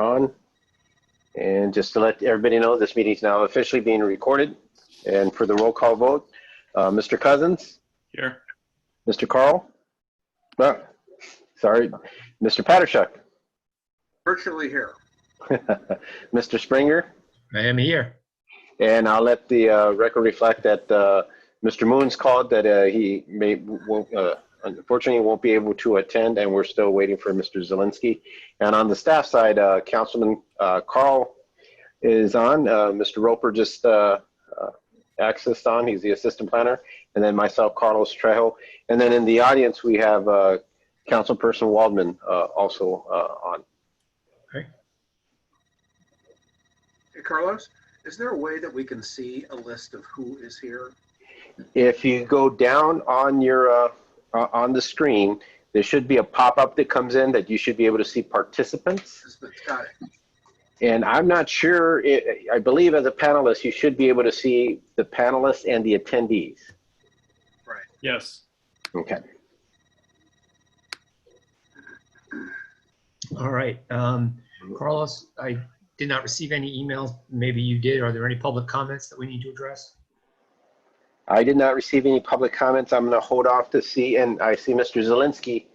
on. And just to let everybody know, this meeting is now officially being recorded. And for the roll call vote, Mr. Cousins? Here. Mr. Carl? Sorry, Mr. Paterchuk? Virtually here. Mr. Springer? I am here. And I'll let the record reflect that Mr. Moon's called that he unfortunately won't be able to attend, and we're still waiting for Mr. Zielinski. And on the staff side, Councilman Carl is on. Mr. Roper just accessed on. He's the assistant planner. And then myself, Carlos Trejo. And then in the audience, we have Councilperson Waldman also on. Okay. Hey, Carlos, is there a way that we can see a list of who is here? If you go down on your on the screen, there should be a pop-up that comes in that you should be able to see participants. Got it. And I'm not sure, I believe as a panelist, you should be able to see the panelists and the attendees. Right. Yes. Okay. All right. Carlos, I did not receive any emails. Maybe you did. Are there any public comments that we need to address? I did not receive any public comments. I'm going to hold off to see, and I see Mr. Zielinski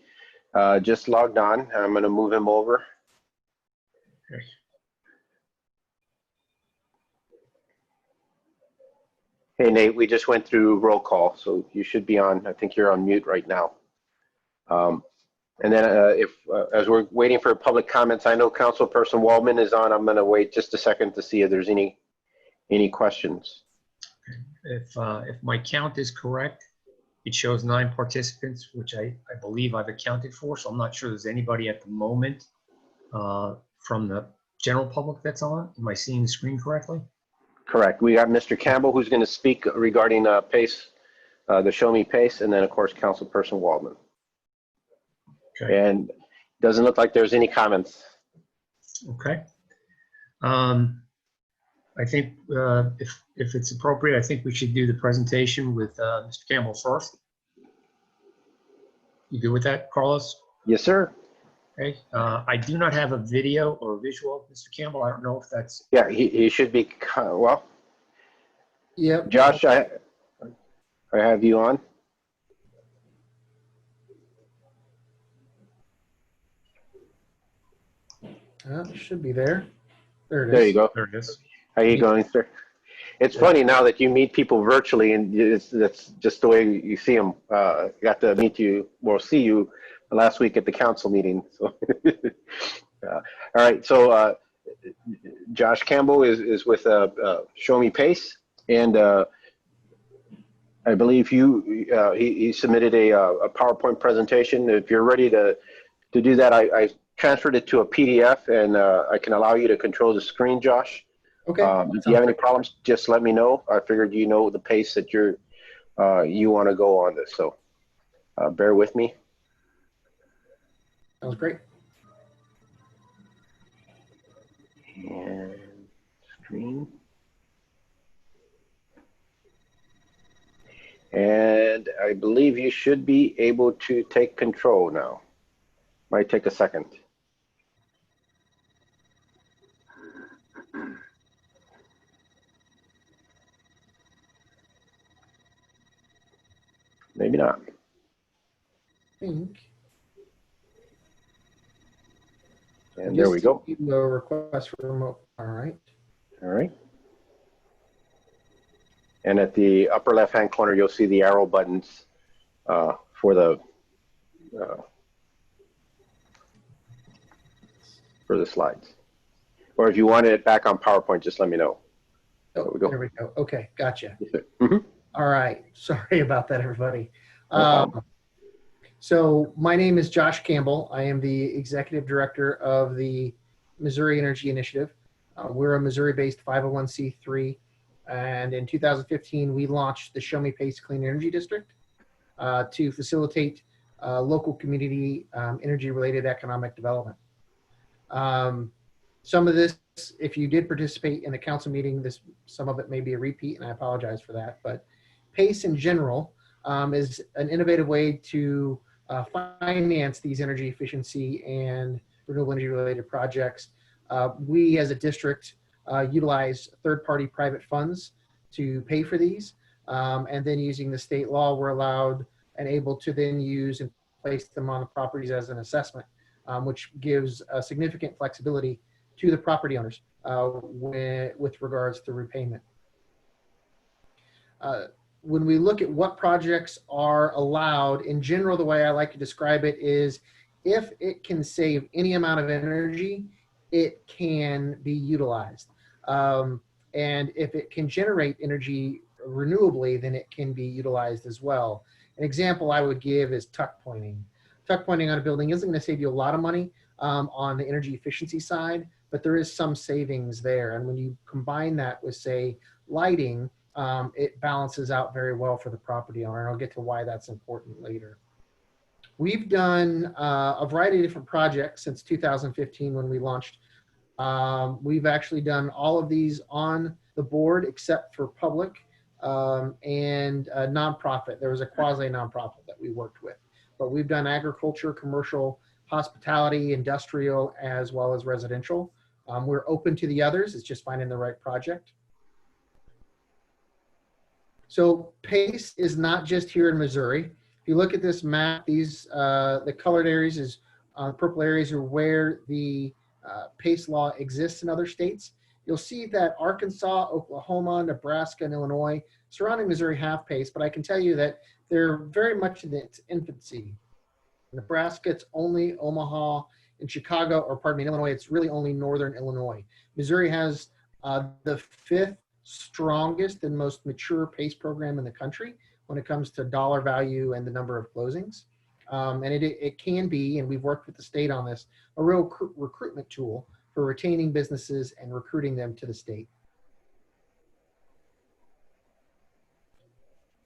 just logged on. I'm going to move him over. Okay. Hey, Nate, we just went through roll call, so you should be on. I think you're on mute right now. And then as we're waiting for public comments, I know Councilperson Waldman is on. I'm going to wait just a second to see if there's any questions. If my count is correct, it shows 9 participants, which I believe I've accounted for. So I'm not sure there's anybody at the moment from the general public that's on. Am I seeing the screen correctly? Correct. We got Mr. Campbell who's going to speak regarding PACE, the Show Me PACE, and then of course Councilperson Waldman. Okay. And doesn't look like there's any comments. Okay. I think if it's appropriate, I think we should do the presentation with Mr. Campbell first. You good with that, Carlos? Yes, sir. Okay. I do not have a video or visual of Mr. Campbell. I don't know if that's. Yeah, he should be, well. Yep. Josh, I have you on. It should be there. There it is. There you go. There it is. How you going, sir? It's funny now that you meet people virtually, and that's just the way you see them. Got to meet you, or see you last week at the council meeting. So, all right. So, Josh Campbell is with Show Me PACE, and I believe he submitted a PowerPoint presentation. If you're ready to do that, I transferred it to a PDF, and I can allow you to control the screen, Josh. Okay. If you have any problems, just let me know. I figured you know the pace that you want to go on this, so bear with me. That was great. And screen. And I believe you should be able to take control now. Might take a second. Maybe not. I think. And there we go. No request for remote. All right. All right. And at the upper left-hand corner, you'll see the arrow buttons for the slides. Or if you wanted it back on PowerPoint, just let me know. Oh, There we go. there we go. Okay, gotcha. Yes, sir. Mhm. All right. Sorry about that, everybody. No problem. So my name is Josh Campbell. I am the executive director of the Missouri Energy Initiative. We're a Missouri-based 501c3, and in 2015 we launched the Show Me PACE Clean Energy District to facilitate local community energy-related economic development. Some of this, if you did participate in the council meeting, some of it may be a repeat, and I apologize for that. But PACE in general is an innovative way to finance these energy efficiency and renewable energy related projects We as a district utilize third-party private funds to pay for these. And then using the state law, we're allowed and able to then use and place them on the properties as an assessment, which gives significant flexibility to the property owners with regards to repayment. When we look at what projects are allowed, in general, the way I like to describe it is if it can save any amount of energy, it can be utilized. And if it can generate energy renewably, then it can be utilized as well. An example I would give is tuck pointing. Tuck pointing on a building isn't going to save you a lot of money on the energy efficiency side, but there is some savings there. And when you combine that with, say, lighting, it balances out very well for the property owner. And I'll get to why that's important later. We've done a variety of different projects since 2015 when we launched. We've actually done all of these on the board except for public and nonprofit. There was a quasi nonprofit that we worked with, but we've done agriculture, commercial, hospitality, industrial, as well as residential. We're open to the others. It's just finding the right project. So PACE is not just here in Missouri. If you look at this map, these the colored areas is purple areas are where the PACE law exists in other states. You'll see that Arkansas, Oklahoma, Nebraska, and Illinois surrounding Missouri have PACE, but I can tell you that they're very much in its infancy. Nebraska, it's only Omaha, in Chicago, or pardon me, in Illinois, it's really only northern Illinois. Missouri has the 5th strongest and most mature PACE program in the country when it comes to dollar value and the number of closings. And it can be, and we've worked with the state on this, a real recruitment tool for retaining businesses and recruiting them to the state.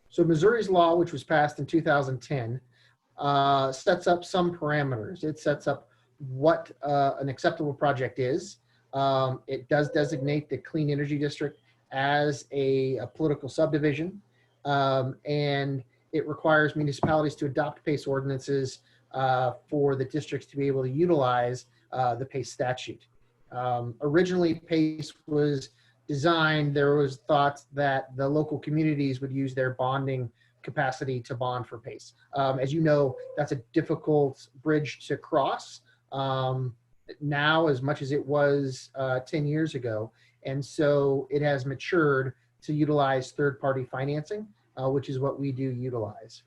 So Missouri's law, which was passed in 2010, sets up some parameters. It sets up what an acceptable project is. It does designate the Clean Energy District as a political subdivision, and it requires municipalities to adopt PACE ordinances for the districts to be able to utilize the PACE statute. Originally, PACE was designed, there was thoughts that the local communities would use their bonding capacity to bond for PACE. As you know, that's a difficult bridge to cross now as much as it was 10 years ago. And so it has matured to utilize third-party financing, which is what we do utilize.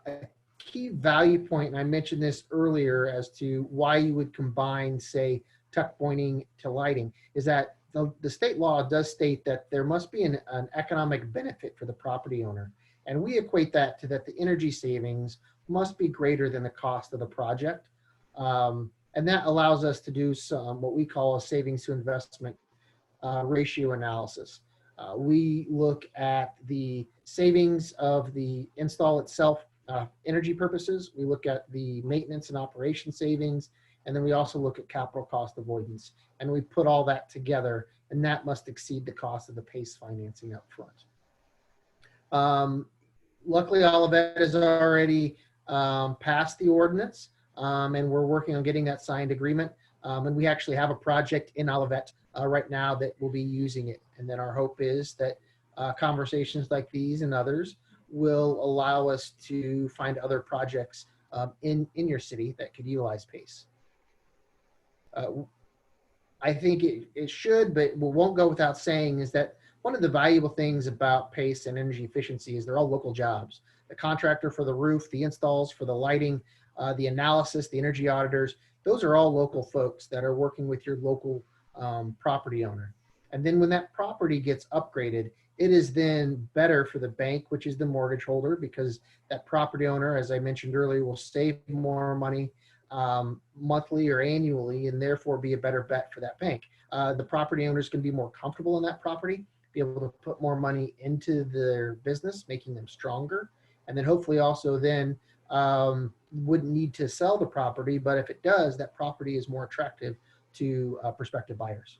A key value point, and I mentioned this earlier as to why you would combine, say, tuck pointing to lighting, is that the state law does state that there must be an economic benefit for the property owner. And we equate that to that the energy savings must be greater than the cost of the project. And that allows us to do some, what we call a savings to investment ratio analysis. We look at the savings of the install itself, energy purposes. We look at the maintenance and operation savings, and then we also look at capital cost avoidance. And we put all that together, and that must exceed the cost of the PACE financing up front. Luckily, Olivet has already passed the ordinance, and we're working on getting that signed agreement. And we actually have a project in Olivet right now that will be using it. And then our hope is that conversations like these and others will allow us to find other projects in your city that could utilize PACE. I think it should, but what won't go without saying is that one of the valuable things about PACE and energy efficiency is they're all local jobs. The contractor for the roof, the installs for the lighting, the analysis, the energy auditors, those are all local folks that are working with your local property owner. And then when that property gets upgraded, it is then better for the bank, which is the mortgage holder, because that property owner, as I mentioned earlier, will save more money monthly or annually, and therefore be a better bet for that bank. The property owners can be more comfortable in that property, be able to put more money into their business, making them stronger. And then hopefully also then wouldn't need to sell the property, but if it does, that property is more attractive to prospective buyers.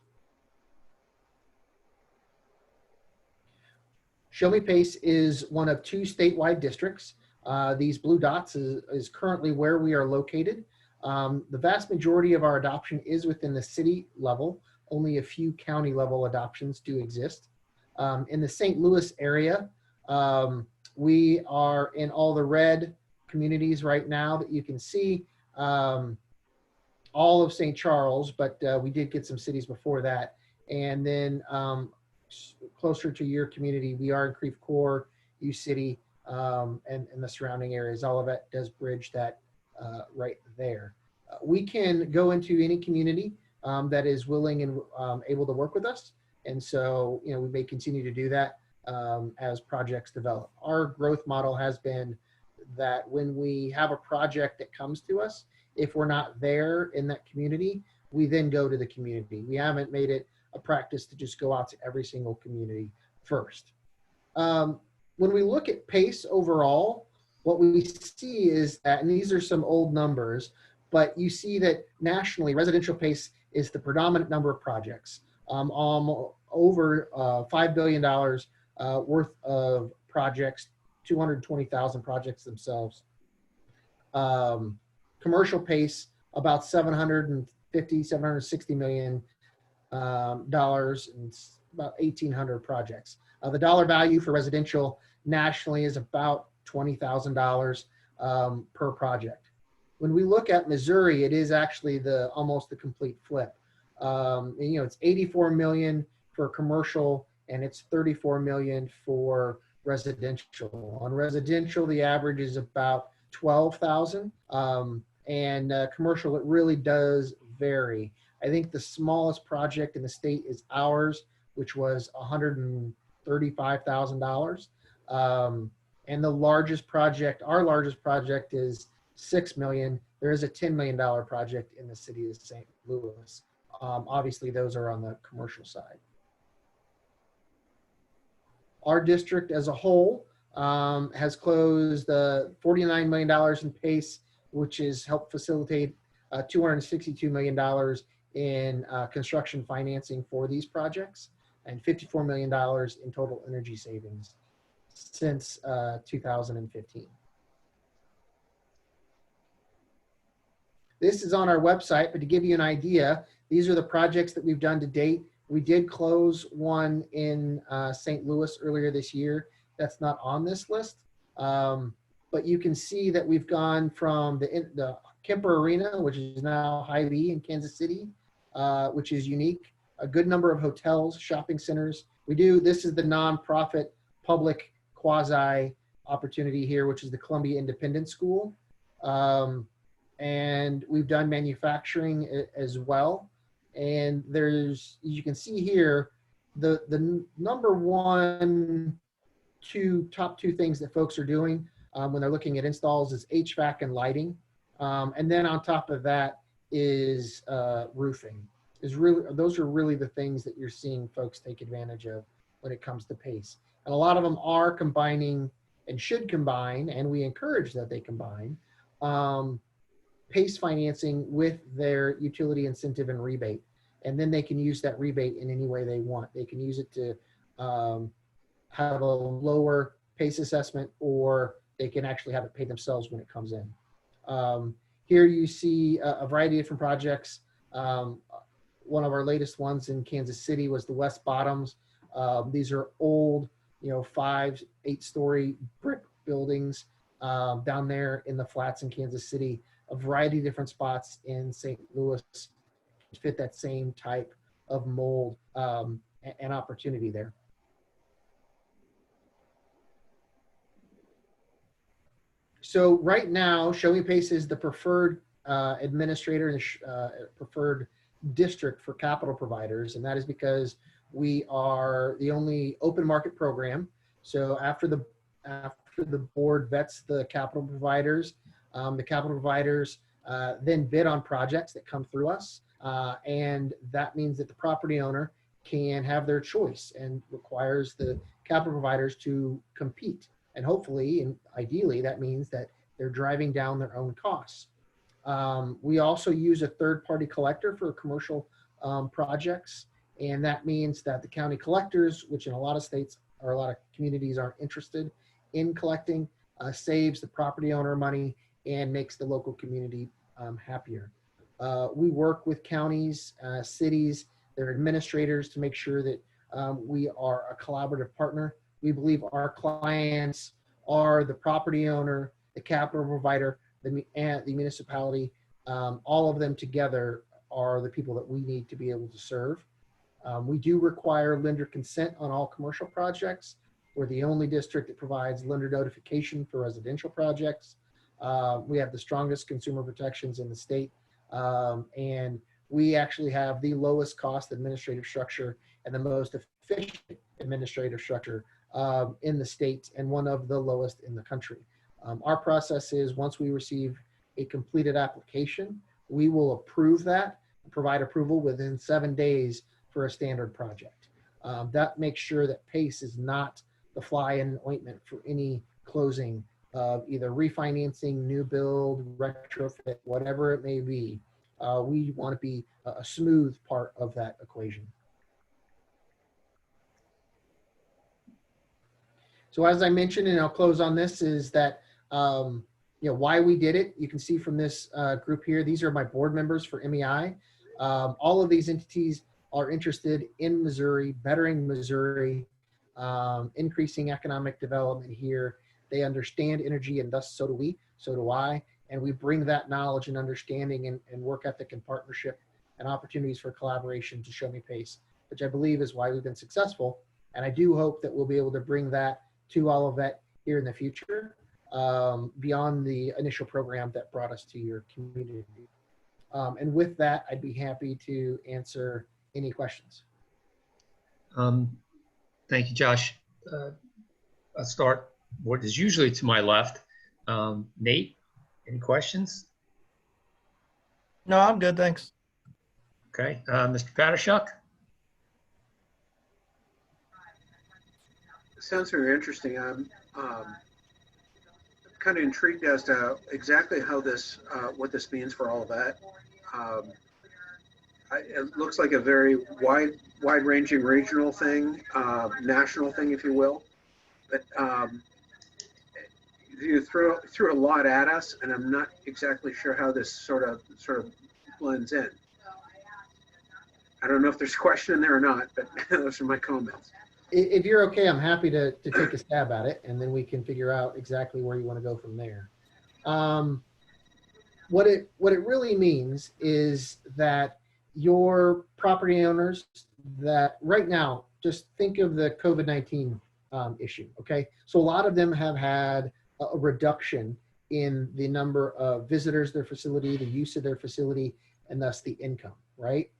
Show Me PACE is one of 2 statewide districts. These blue dots is currently where we are located. The vast majority of our adoption is within the city level. Only a few county level adoptions do exist. In the St. Louis area, we are in all the red communities right now that you can see. All of St. Charles, but we did get some cities before that. And then closer to your community, we are in Creve Coeur, U City, and the surrounding areas. All of that does bridge that right there. We can go into any community that is willing and able to work with us. And so, we may continue to do that as projects develop. Our growth model has been that when we have a project that comes to us, if we're not there in that community, we then go to the community. We haven't made it a practice to just go out to every single community first. When we look at PACE overall, what we see is that, and these are some old numbers, but you see that nationally, residential PACE is the predominant number of projects. Over $5 billion worth of projects, 220,000 projects themselves. Commercial PACE, about 760 million dollars, and about 1,800 projects. The dollar value for residential nationally is about $20,000 per project. When we look at Missouri, it is actually almost the complete flip. It's 84 million for commercial and it's 34 million for residential. On residential, the average is about 12,000, and commercial, it really does vary. I think the smallest project in the state is ours, which was $135,000. And the largest project, our largest project, is $6 million. There is a $10 million project in the city of St. Louis. Obviously, those are on the commercial side. Our district as a whole has closed $49 million in PACE, which has helped facilitate $262 million in construction financing for these projects, and $54 million in total energy savings since 2015. This is on our website, but to give you an idea, these are the projects that we've done to date. We did close one in St. Louis earlier this year. That's not on this list, but you can see that we've gone from the Kemper Arena, which is now Hy-Vee in Kansas City, which is unique. A good number of hotels, shopping centers. This is the nonprofit public quasi opportunity here, which is the Columbia Independent School. And we've done manufacturing as well. And you can see here, the number top two things that folks are doing when they're looking at installs is HVAC and lighting. And then on top of that is roofing. Those are really the things that you're seeing folks take advantage of when it comes to PACE. And a lot of them are combining and should combine, and we encourage that they combine, PACE financing with their utility incentive and rebate. And then they can use that rebate in any way they want. They can use it to have a lower PACE assessment, or they can actually have it pay themselves when it comes in. Here you see a variety of different projects. One of our latest ones in Kansas City was the West Bottoms. These are old, 5, 8-story brick buildings down there in the flats in Kansas City. A variety of different spots in St. Louis fit that same type of mold and opportunity there. So right now, Show Me PACE is the preferred administrator and preferred district for capital providers, and that is because we are the only open market program. So after the board vets the capital providers, the capital providers then bid on projects that come through us, and that means that the property owner can have their choice and requires the capital providers to compete. And hopefully, and ideally, that means that they're driving down their own costs. We also use a third-party collector for commercial projects, and that means that the county collectors, which in a lot of states or a lot of communities aren't interested in collecting, saves the property owner money and makes the local community happier. We work with counties, cities, their administrators to make sure that we are a collaborative partner. We believe our clients are the property owner, the capital provider, and the municipality. All of them together are the people that we need to be able to serve. We do require lender consent on all commercial projects. We're the only district that provides lender notification for residential projects. We have the strongest consumer protections in the state. And we actually have the lowest cost administrative structure and the most efficient administrative structure in the state, and one of the lowest in the country. Our process is, once we receive a completed application, we will approve that, provide approval within 7 days for a standard project. That makes sure that PACE is not the fly in the ointment for any closing of either refinancing, new build, retrofit, whatever it may be. We want to be a smooth part of that equation. So as I mentioned, and I'll close on this, is that why we did it. You can see from this group here, these are my board members for MEI. All of these entities are interested in Missouri, bettering Missouri, increasing economic development here. They understand energy, and thus so do we, so do I. And we bring that knowledge and understanding and work ethic and partnership and opportunities for collaboration to Show Me PACE, which I believe is why we've been successful. And I do hope that we'll be able to bring that to Olivet here in the future, beyond the initial program that brought us to your community. And with that, I'd be happy to answer any questions. Thank you, Josh. I'll start what is usually to my left. Nate, any questions? No, I'm good, thanks. Okay, Mr. Patashuk? Sounds very interesting. I'm kind of intrigued as to exactly how this, what this means for all of that. It looks like a very wide-ranging regional thing, national thing, if you will. But you threw a lot at us, and I'm not exactly sure how this sort of blends in. I don't know if there's a question in there or not, but those are my comments. If you're okay, I'm happy to take a stab at it, and then we can figure out exactly where you want to go from there. What it really means is that your property owners that right now, just think of the COVID-19 issue, okay? So a lot of them have had a reduction in the number of visitors to their facility, the use of their facility, and thus the income, right?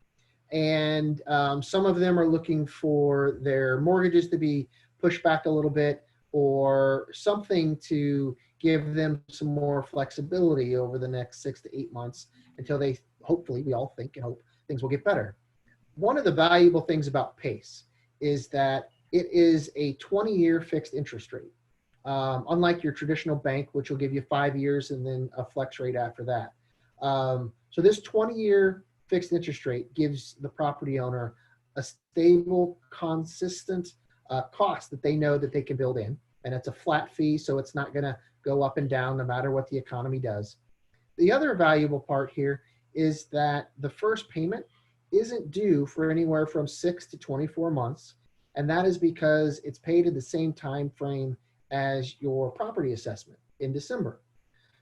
And some of them are looking for their mortgages to be pushed back a little bit, or something to give them some more flexibility over the next 6 to 8 months until they, hopefully, we all think and hope things will get better. One of the valuable things about PACE is that it is a 20-year fixed interest rate. Unlike your traditional bank, which will give you 5 years and then a flex rate after that. So this 20-year fixed interest rate gives the property owner a stable, consistent cost that they know that they can build in. And it's a flat fee, so it's not going to go up and down no matter what the economy does. The other valuable part here is that the first payment isn't due for anywhere from 6 to 24 months. And that is because it's paid at the same time frame as your property assessment in December.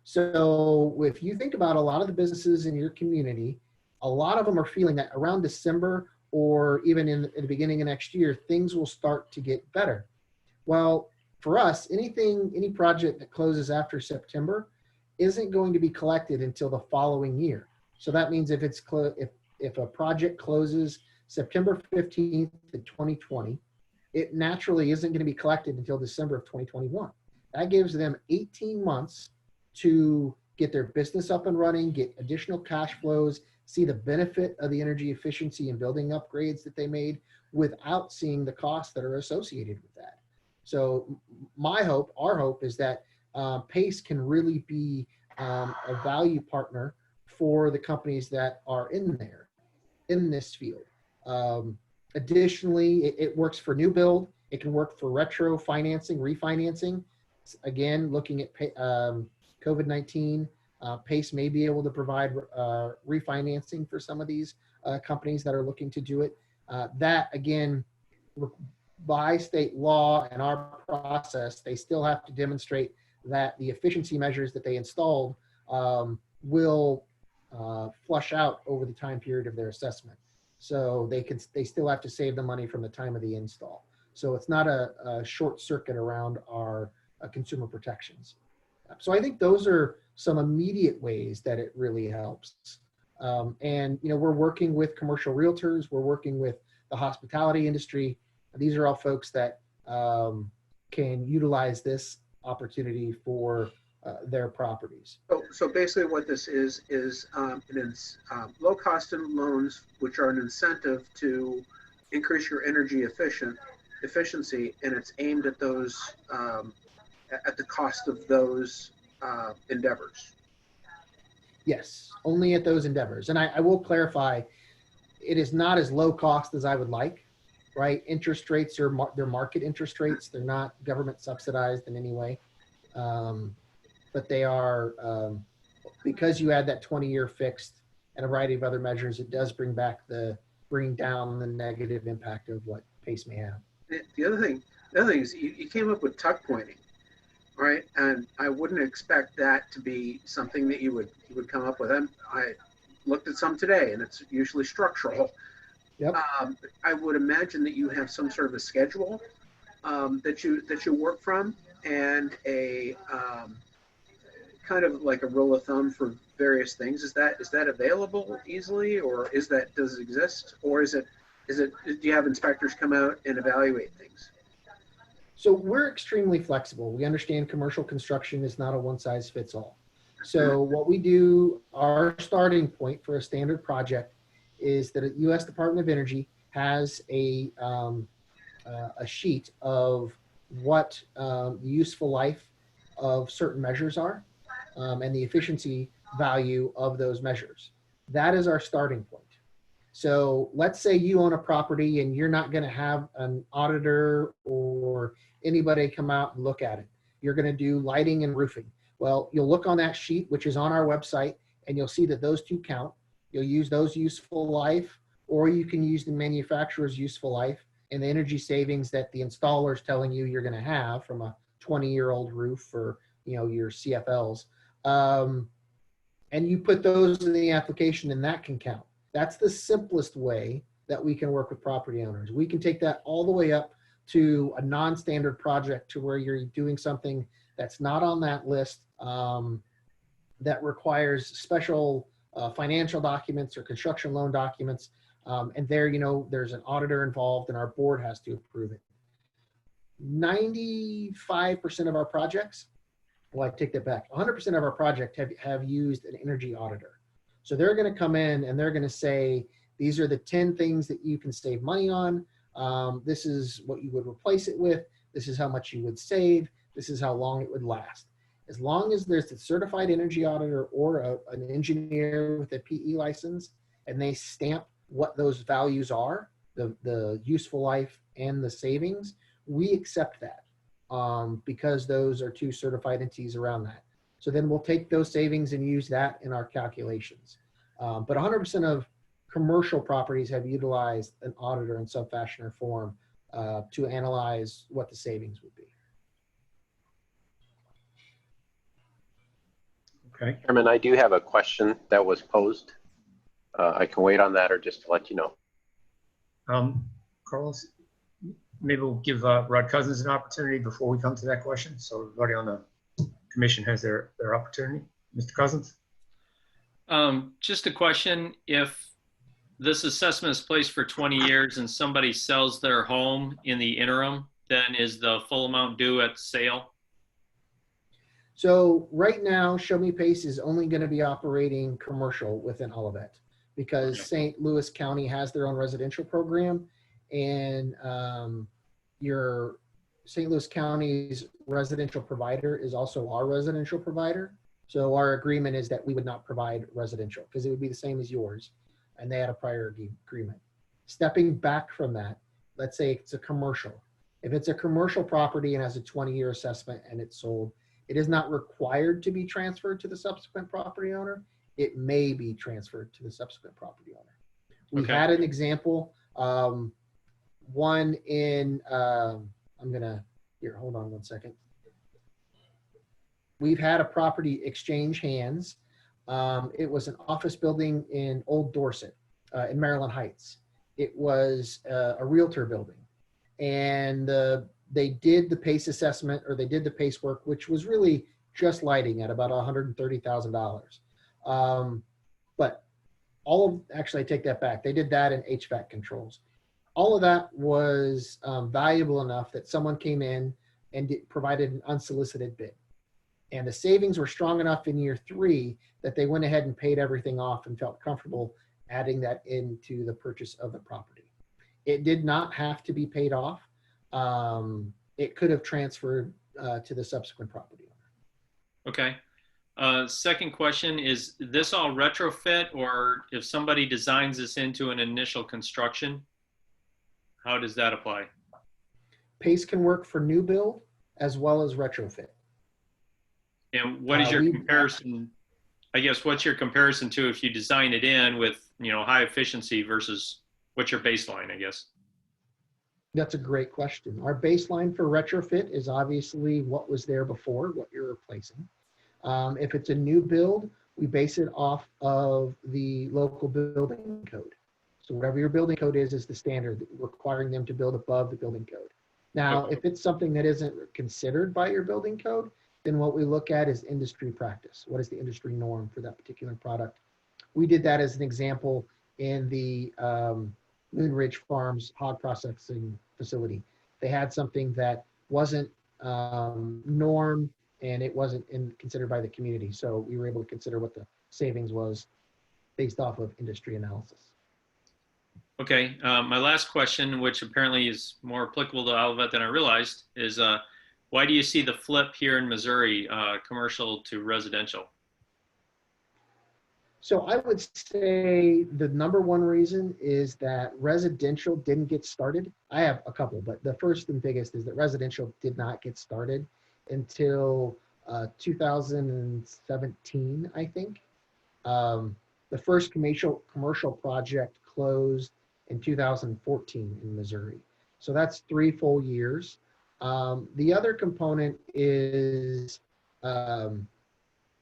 So if you think about a lot of the businesses in your community, a lot of them are feeling that around December or even in the beginning of next year, things will start to get better. Well, for us, any project that closes after September isn't going to be collected until the following year. So that means if a project closes September 15th of 2020, it naturally isn't going to be collected until December of 2021. That gives them 18 months to get their business up and running, get additional cash flows, see the benefit of the energy efficiency and building upgrades that they made without seeing the costs that are associated with that. So my hope, our hope, is that PACE can really be a value partner for the companies that are in this field. Additionally, it works for new build. It can work for retro financing, refinancing. Again, looking at COVID-19 PACE may be able to provide refinancing for some of these companies that are looking to do it. That, again, by state law and our process, they still have to demonstrate that the efficiency measures that they installed will flush out over the time period of their assessment. So they still have to save the money from the time of the install. So it's not a short circuit around our consumer protections. So I think those are some immediate ways that it really helps. And, you know, we're working with commercial realtors, we're working with the hospitality industry. These are all folks that can utilize this opportunity for their properties. So basically what this is low-cost loans, which are an incentive to increase your energy efficiency, and it's aimed at those, at the cost of those endeavors. Yes, only at those endeavors. And I will clarify, it is not as low cost as I would like, right? Interest rates are they're market interest rates. They're not government subsidized in any way. But they are, because you add that 20-year fixed and a variety of other measures, it does bring down the negative impact of what PACE may have. The other thing is you came up with tuck pointing, right? And I wouldn't expect that to be something that you would come up with. I looked at some today, and it's usually structural. Yep. I would imagine that you have some sort of a schedule that you work from, and a kind of like a rule of thumb for various things. Is that available easily, or does it exist, or do you have inspectors come out and evaluate things? So we're extremely flexible. We understand commercial construction is not a one-size-fits-all. So what we do, our starting point for a standard project is that the U.S. Department of Energy has a sheet of what the useful life of certain measures are, and the efficiency value of those measures. That is our starting point. So let's say you own a property and you're not going to have an auditor or anybody come out and look at it. You're going to do lighting and roofing. Well, you'll look on that sheet, which is on our website, and you'll see that those two count. You'll use those useful life, or you can use the manufacturer's useful life and the energy savings that the installer is telling you you're going to have from a 20-year-old roof or, you know, your CFLs. And you put those in the application, and that can count. That's the simplest way that we can work with property owners. We can take that all the way up to a non-standard project to where you're doing something that's not on that list, that requires special financial documents or construction loan documents. And there, you know, there's an auditor involved and our board has to approve it. 95% of our projects, well, I take that back. 100% of our projects have used an energy auditor. So they're going to come in and they're going to say, these are the 10 things that you can save money on. This is what you would replace it with. This is how much you would save. This is how long it would last. As long as there's a certified energy auditor or an engineer with a PE license, and they stamp what those values are, the useful life and the savings, we accept that because those are two certified entities around that. So then we'll take those savings and use that in our calculations. But 100% of commercial properties have utilized an auditor in some fashion or form to analyze what the savings would be. Okay. Chairman, I do have a question that was posed. I can wait on that or just to let you know. Carlos, maybe we'll give Rod Cousins an opportunity before we come to that question. So everybody on the commission has their opportunity. Mr. Cousins? Just a question. If this assessment is placed for 20 years and somebody sells their home in the interim, then is the full amount due at sale? So right now, Show Me Pace is only going to be operating commercial within Olivet because St. Louis County has their own residential program, and your St. Louis County's residential provider is also our residential provider. So our agreement is that we would not provide residential because it would be the same as yours, and they had a prior agreement. Stepping back from that, let's say it's a commercial. If it's a commercial property and has a 20-year assessment and it's sold, It is not required to be transferred to the subsequent property owner. It may be transferred to the subsequent property owner. We Okay. had an example, one in, here, hold on one second. We've had a property exchange hands. It was an office building in Old Dorset, in Maryland Heights. It was a realtor building. And they did the PACE assessment, or they did the PACE work, which was really just lighting at about $130,000. But actually I take that back. They did that in HVAC controls. All of that was valuable enough that someone came in and provided an unsolicited bid. And the savings were strong enough in year 3 that they went ahead and paid everything off and felt comfortable adding that into the purchase of the property. It did not have to be paid off. It could have transferred to the subsequent property owner. Okay. Second question, is this all retrofit, or if somebody designs this into an initial construction, how does that apply? PACE can work for new build as well as retrofit. And what is your comparison? I guess what's your comparison to if you design it in with, high efficiency versus what's your baseline, I guess? That's a great question. Our baseline for retrofit is obviously what was there before, what you're replacing. If it's a new build, we base it off of the local building code. So whatever your building code is the standard, requiring them to build above the building code. Now, if it's something that isn't considered by your building code, then what we look at is industry practice. What is the industry norm for that particular product? We did that as an example in the Moon Ridge Farms hog processing facility. They had something that wasn't norm, and it wasn't considered by the community. So we were able to consider what the savings was based off of industry analysis. Okay, my last question, which apparently is more applicable to Olivet than I realized, is why do you see the flip here in Missouri, commercial to residential? So I would say the number one reason is that residential didn't get started. I have a couple, but the first and biggest is that residential did not get started until 2017, I think. The first commercial project closed in 2014 in Missouri. So that's 3 full years. The other component is,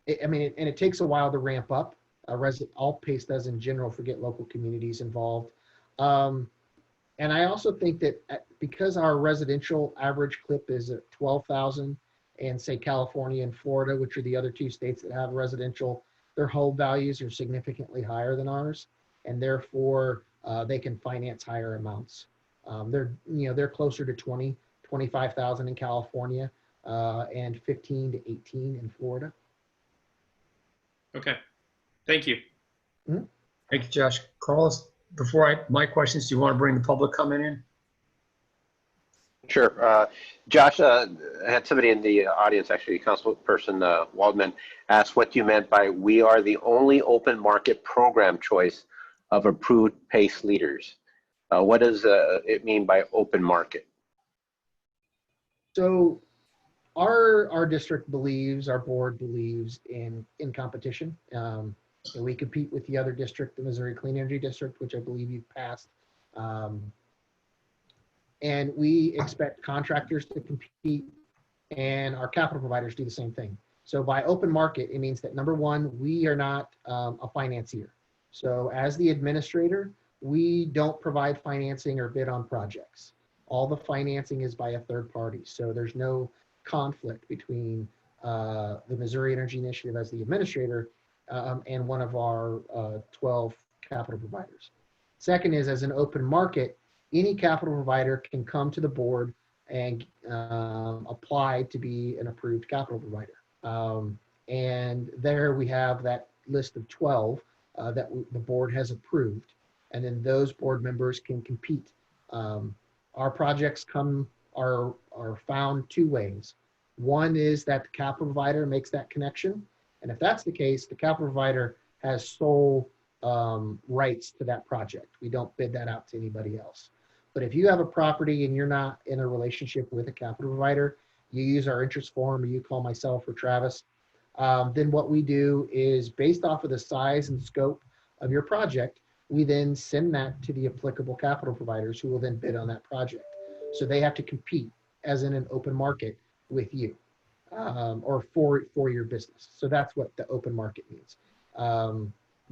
it takes a while to ramp up. All PACE does in general for get local communities involved. And I also think that because our residential average clip is at 12,000, and say California and Florida, which are the other 2 states that have residential, their hold values are significantly higher than ours, and therefore they can finance higher amounts. They're closer to 20, 25,000 in California, and 15 to 18 in Florida. Okay, thank you. Mm-hmm. Thank you, Josh. Carlos, before my questions, do you want to bring the public comment in? Sure. Josh, I had somebody in the audience, actually, Councilperson Waldman, asked what you meant by "we are the only open market program choice of approved PACE leaders." What does it mean by open market? So our district believes, our board believes in competition. And we compete with the other district, the Missouri Clean Energy District, which I believe you've passed. And we expect contractors to compete, and our capital providers do the same thing. So by open market, it means that number one, we are not a financier. So as the administrator, we don't provide financing or bid on projects. All the financing is by a third party. So there's no conflict between the Missouri Energy Initiative as the administrator and one of our 12 capital providers. Second is, as an open market, any capital provider can come to the board and apply to be an approved capital provider. And there we have that list of 12 that the board has approved. And then those board members can compete. Our projects are found 2 ways. One is that the capital provider makes that connection. And if that's the case, the capital provider has sole rights to that project. We don't bid that out to anybody else. But if you have a property and you're not in a relationship with a capital provider, you use our interest form, or you call myself or Travis. Then what we do is, based off of the size and scope of your project, we then send that to the applicable capital providers, who will then bid on that project. So they have to compete, as in an open market, with you, or for your business. So that's what the open market means.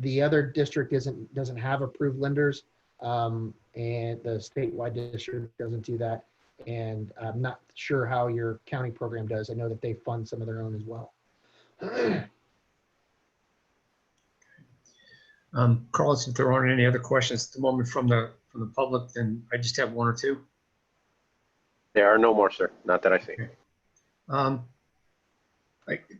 The other district doesn't have approved lenders, and the statewide district doesn't do that. And I'm not sure how your county program does. I know that they fund some of their own as well. Carlos, if there aren't any other questions at the moment from the public, then I just have one or two. There are no more, sir. Not that I see.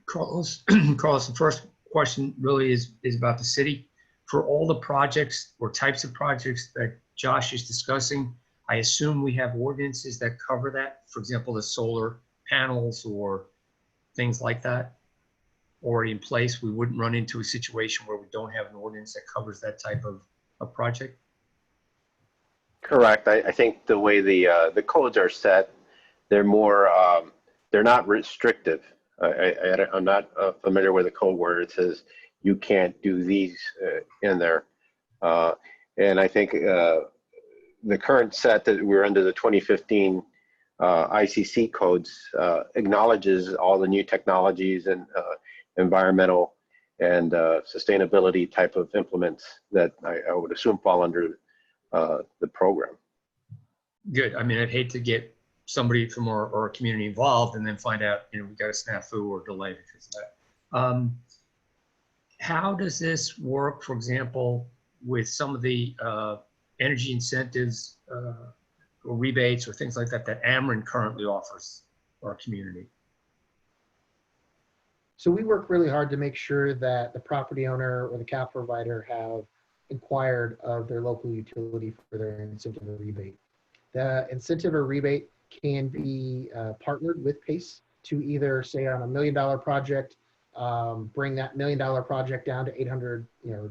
Carlos, the first question really is about the city. For all the projects or types of projects that Josh is discussing, I assume we have ordinances that cover that. For example, the solar panels or things like that already in place. We wouldn't run into a situation where we don't have an ordinance that covers that type of project. Correct. I think the way the codes are set, they're more, they're not restrictive. I'm not familiar with the code where it says you can't do these in there. And I think the current set that we're under, the 2015 ICC codes, acknowledges all the new technologies and environmental and sustainability type of implements that I would assume fall under the program. Good. I mean, I'd hate to get somebody from our community involved and then find out, we got a snafu or delay because of that. How does this work, for example, with some of the energy incentives or rebates or things like that Ameren currently offers our community? So we work really hard to make sure that the property owner or the capital provider have inquired of their local utility for their incentive or rebate. The incentive or rebate can be partnered with PACE to either, say, on $1 million project, bring that $1 million project down to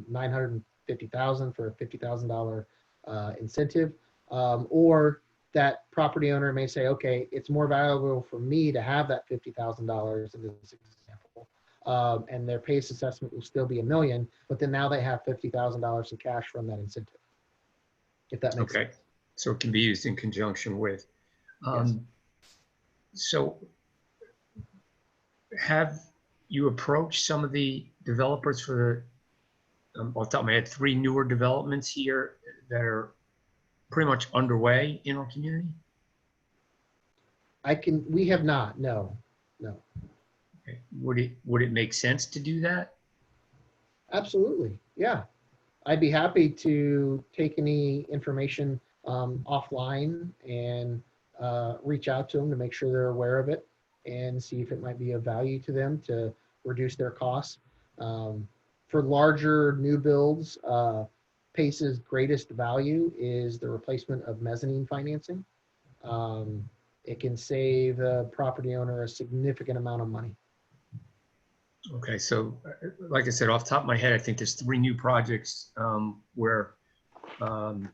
950,000 for a $50,000 incentive, or that property owner may say, okay, it's more valuable for me to have that $50,000 in this example, and their PACE assessment will still be $1 million, but then now they have $50,000 in cash from that incentive. If that makes sense. So it can be used in conjunction with. Yes. So have you approached some of the developers for the, off the top of my head, 3 newer developments here that are pretty much underway in our community? We have not, no. Okay. Would it make sense to do that? Absolutely, yeah. I'd be happy to take any information offline and reach out to them to make sure they're aware of it and see if it might be of value to them to reduce their costs. For larger new builds, PACE's greatest value is the replacement of mezzanine financing. It can save the property owner a significant amount of money. Okay, so like I said, off the top of my head, I think there's 3 new projects where, well,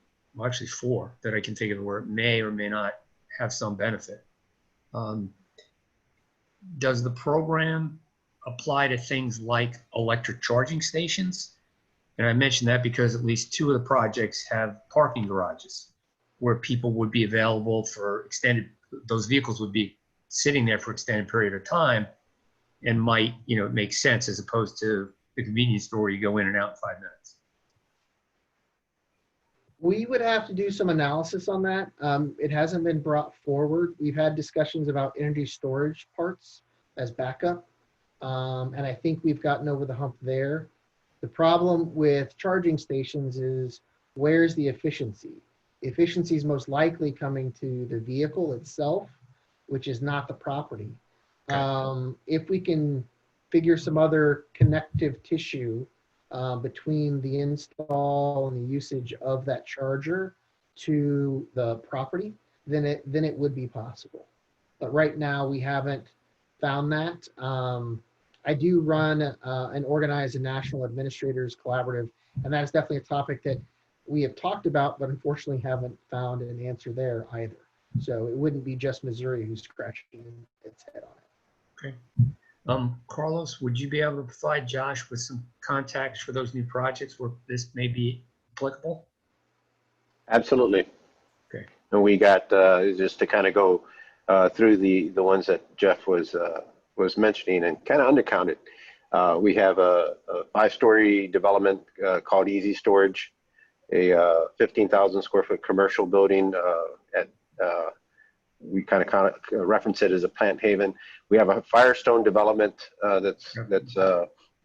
actually 4 that I can think of where it may or may not have some benefit. Does the program apply to things like electric charging stations? And I mention that because at least 2 of the projects have parking garages where people would be available for those vehicles would be sitting there for an extended period of time and might, make sense as opposed to the convenience store where you go in and out in 5 minutes. We would have to do some analysis on that. It hasn't been brought forward. We've had discussions about energy storage parts as backup. And I think we've gotten over the hump there. The problem with charging stations is, where's the efficiency? Efficiency is most likely coming to the vehicle itself, which is not the property. Okay. If we can figure some other connective tissue between the install and the usage of that charger to the property, then it would be possible. But right now we haven't found that. I do run and organize a National Administrators Collaborative, and that is definitely a topic that we have talked about, but unfortunately haven't found an answer there either. So it wouldn't be just Missouri who's scratching its head on it. Okay. Carlos, would you be able to provide Josh with some contacts for those new projects where this may be applicable? Absolutely. Okay. And we got, just to kind of go through the ones that Jeff was mentioning and kind of undercounted. We have a 5-story development called Easy Storage, a 15,000 square foot commercial building we kind of reference it as a plant haven. We have a Firestone development that's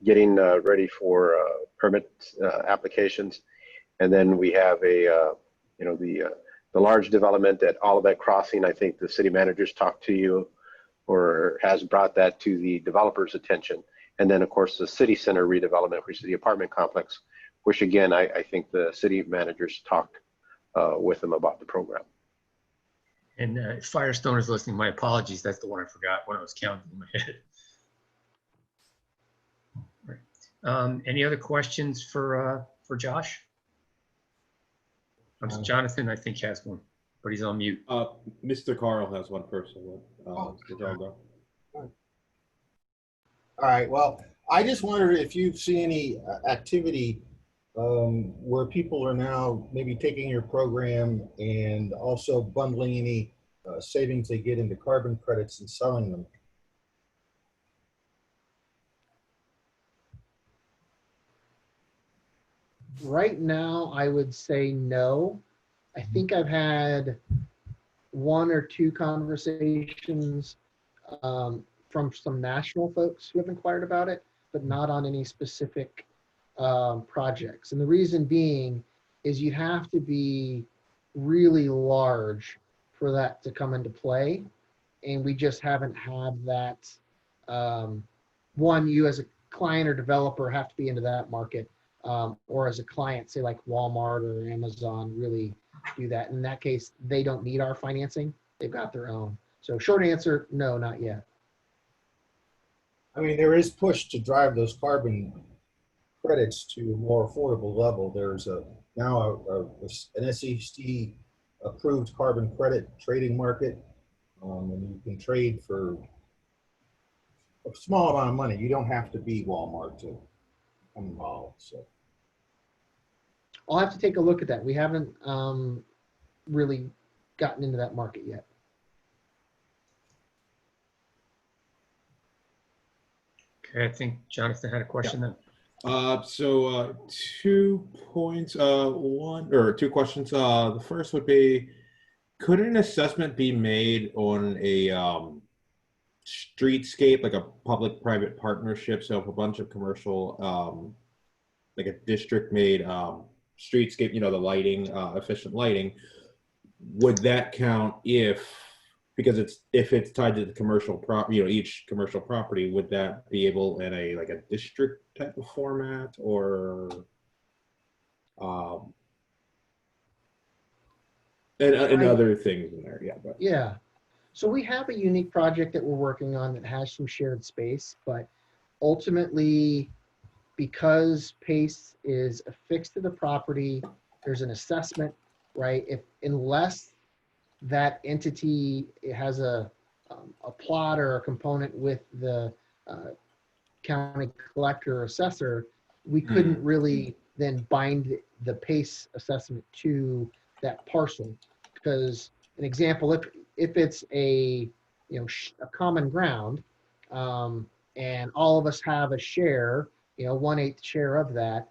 getting ready for permit applications, and then we have the large development at Olivet Crossing. I think the city managers talked to you or has brought that to the developer's attention. And then of course the city center redevelopment, which is the apartment complex, which again, I think the city managers talked with them about the program. And Firestone is listening. My apologies. That's the one I forgot when I was counting in my head. Right. Any other questions for Josh? Jonathan, I think, has one, but he's on mute. Mr. Carl has one person. Mr. Delgo. All right. Well, I just wondered if you've seen any activity where people are now maybe taking your program and also bundling any savings they get into carbon credits and selling them. Right now, I would say no. I think I've had 1 or 2 conversations from some national folks who have inquired about it, but not on any specific projects. And the reason being is you have to be really large for that to come into play. And we just haven't had that. One, you as a client or developer have to be into that market. Or as a client, say like Walmart or Amazon, really do that. In that case, they don't need our financing. They've got their own. So short answer, no, not yet. I mean, there is push to drive those carbon credits to a more affordable level. There's now an SEC approved carbon credit trading market, and you can trade for a small amount of money. You don't have to be Walmart to come involved. So I'll have to take a look at that. We haven't really gotten into that market yet. Okay, I think Jonathan had a question then. So 2 points, 2 questions. The first would be, could an assessment be made on a streetscape, like a public-private partnership? So if a bunch of commercial, like a district-made streetscape, the lighting, efficient lighting, would that count because if it's tied to the commercial property, each commercial property, would that be able in a district type of format or and other things in there? Yeah. So we have a unique project that we're working on that has some shared space, but ultimately, because PACE is affixed to the property, there's an assessment, right? Unless that entity has a plot or a component with the county collector or assessor, we couldn't really then bind the PACE assessment to that parcel. Because an example, if it's a common ground, and all of us have a share, 1/8 share of that,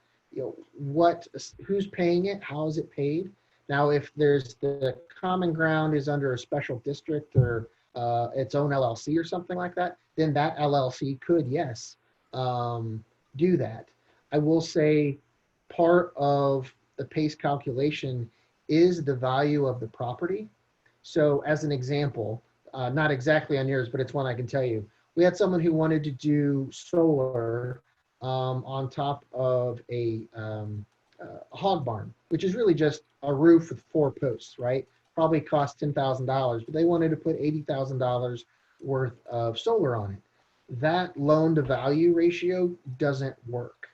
who's paying it? How is it paid? Now, if there's the common ground is under a special district or its own LLC or something like that, then that LLC could, yes, do that. I will say part of the PACE calculation is the value of the property. So as an example, not exactly on yours, but it's one I can tell you. We had someone who wanted to do solar on top of a hog barn, which is really just a roof with 4 posts, right? Probably cost $10,000, but they wanted to put $80,000 worth of solar on it. That loan to value ratio doesn't work.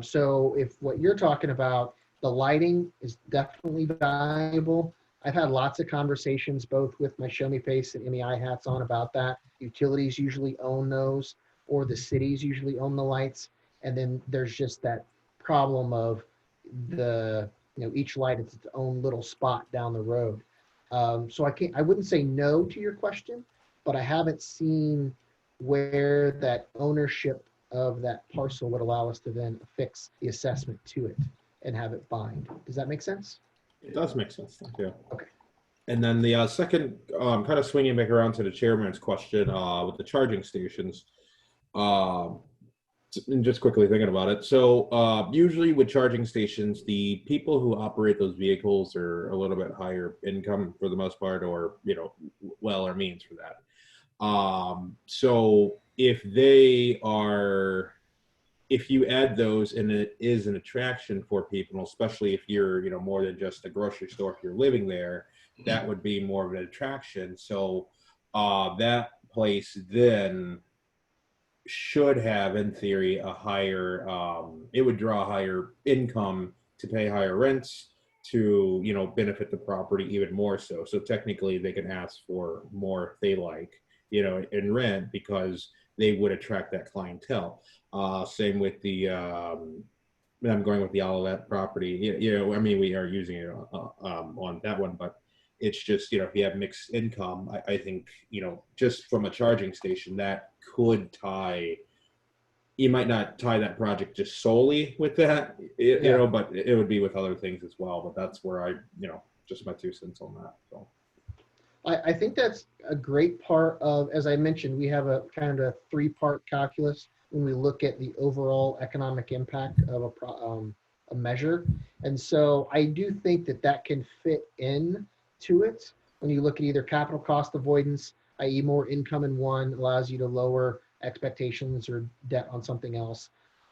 So if what you're talking about, the lighting is definitely valuable, I've had lots of conversations both with my Show Me Face and MEI hats on about that. Utilities usually own those, or the cities usually own the lights. And then there's just that problem of each light is its own little spot down the road. So I wouldn't say no to your question, but I haven't seen where that ownership of that parcel would allow us to then affix the assessment to it and have it bind. Does that make sense? It does make sense. Thank you. Okay. And then the second, kind of swinging back around to the chairman's question with the charging stations. And just quickly thinking about it. So usually with charging stations, the people who operate those vehicles are a little bit higher income for the most part, or, well or means for that. So if you add those and it is an attraction for people, especially if you're, more than just a grocery store, if you're living there, that would be more of an attraction. So that place then should have, in theory, a higher, it would draw a higher income to pay higher rents to, benefit the property even more so. So technically they can ask for more if they like, in rent, because they would attract that clientele. Same with the, I'm going with the Olivet property, we are using it on that one, but it's just, if you have mixed income, I think, just from a charging station, that could you might not tie that project just solely with that, but it would be with other things as well. But that's where just my 2 cents on that. So. I think that's a great part of, as I mentioned, we have a kind of a 3-part calculus when we look at the overall economic impact of a measure. And so I do think that can fit in to it when you look at either capital cost avoidance, i.e. more income in one allows you to lower expectations or debt on something else.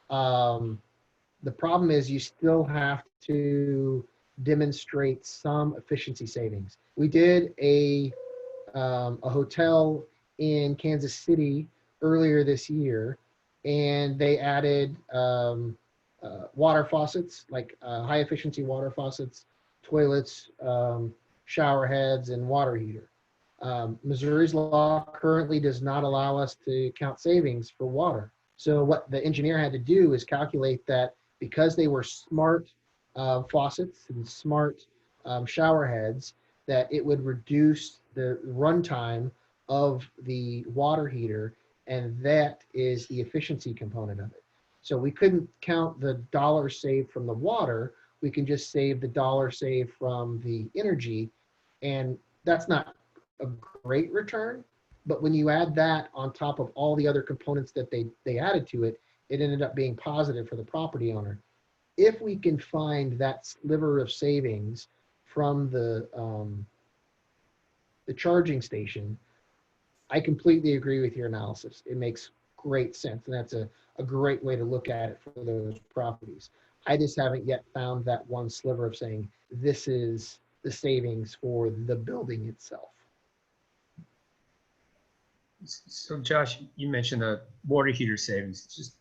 The problem is you still have to demonstrate some efficiency savings. We did a hotel in Kansas City earlier this year, and they added water faucets, like high efficiency water faucets, toilets, shower heads, and water heater. Missouri's law currently does not allow us to count savings for water. So what the engineer had to do is calculate that because they were smart faucets and smart shower heads, that it would reduce the runtime of the water heater, and that is the efficiency component of it. So we couldn't count the dollar saved from the water. We can just save the dollar saved from the energy, and that's not a great return. But when you add that on top of all the other components that they added to it, it ended up being positive for the property owner. If we can find that sliver of savings from the charging station, I completely agree with your analysis. It makes great sense, and that's a great way to look at it for those properties. I just haven't yet found that one sliver of saying this is the savings for the building itself. So Josh, you mentioned the water heater savings. It's just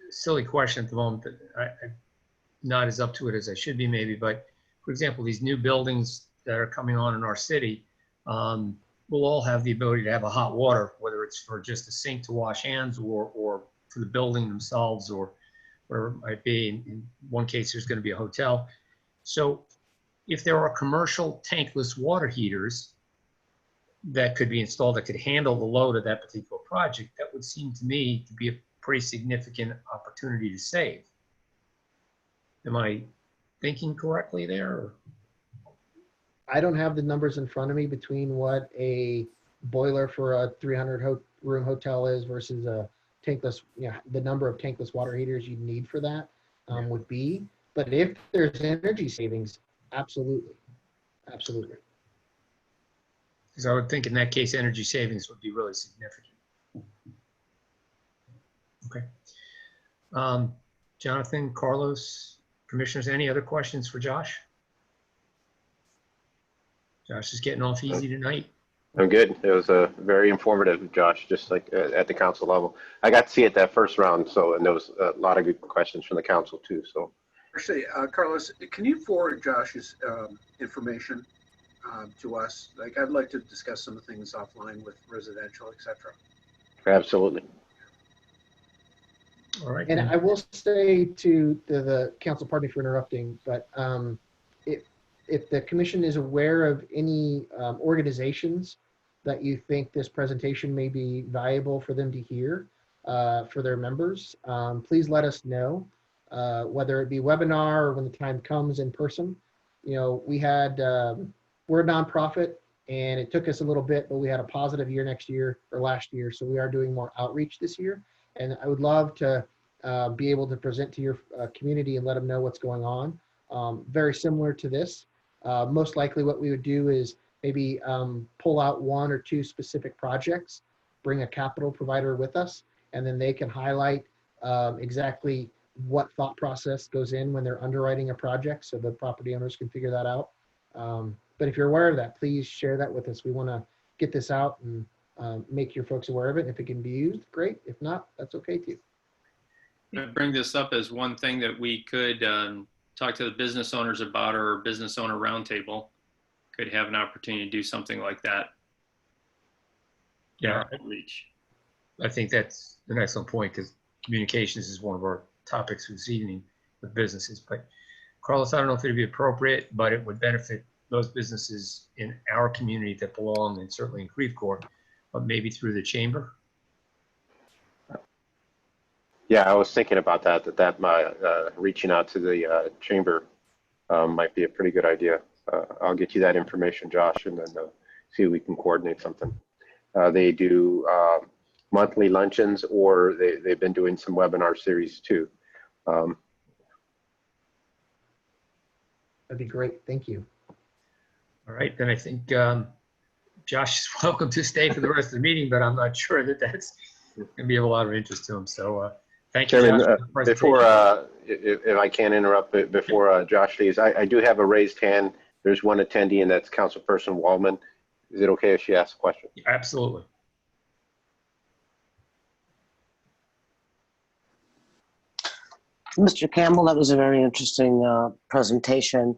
a silly question at the moment that I'm not as up to it as I should be maybe, but for example, these new buildings that are coming on in our city will all have the ability to have a hot water, whether it's for just a sink to wash hands or for the building themselves or wherever it might be. In one case, there's going to be a hotel. So if there are commercial tankless water heaters that could be installed that could handle the load of that particular project, that would seem to me to be a pretty significant opportunity to save. Am I thinking correctly there? Or? I don't have the numbers in front of me between what a boiler for a 300-room hotel is versus a tankless, the number of tankless water heaters you need for that would be. But if there's energy savings, absolutely. Absolutely. Because I would think in that case, energy savings would be really significant. Okay. Jonathan, Carlos, commissioners, any other questions for Josh? Josh is getting off easy tonight. I'm good. It was very informative, Josh, just like at the council level. I got to see it that first round, and there was a lot of good questions from the council too. So Actually, Carlos, can you forward Josh's information to us. Like, I'd like to discuss some things offline with residential, et cetera. Absolutely. All right. And then. I will say to the council, pardon me for interrupting, but if the commission is aware of any organizations that you think this presentation may be valuable for them to hear for their members, please let us know, whether it be webinar or when the time comes in person. You know, we had, we're a nonprofit and it took us a little bit, but we had a positive year last year. So we are doing more outreach this year. And I would love to be able to present to your community and let them know what's going on. Very similar to this. Most likely what we would do is maybe pull out 1 or 2 specific projects, bring a capital provider with us, and then they can highlight exactly what thought process goes in when they're underwriting a project so the property owners can figure that out. But if you're aware of that, please share that with us. We want to get this out and make your folks aware of it. If it can be used, great. If not, that's okay too. I bring this up as one thing that we could talk to the business owners about, or business owner roundtable could have an opportunity to do something like that. Yeah, Outreach. I think that's an excellent point because communications is one of our topics this evening with businesses. But Carlos, I don't know if it'd be appropriate, but it would benefit those businesses in our community that belong, and certainly in Creve Coeur, but maybe through the chamber. Yeah, I was thinking about that might, reaching out to the chamber might be a pretty good idea. I'll get you that information, Josh, and then see if we can coordinate something. They do monthly luncheons, or they've been doing some webinar series too. That'd be great. Thank you. All right, then I think Josh is welcome to stay for the rest of the meeting, but I'm not sure that that's going to be of a lot of interest to him. So thank you, Chairman, Josh, for the presentation. before, if I can interrupt before Josh leaves, I do have a raised hand. There's one attendee, and that's Councilperson Waldman. Is it okay if she asks a question? Absolutely. Mr. Campbell, that was a very interesting presentation.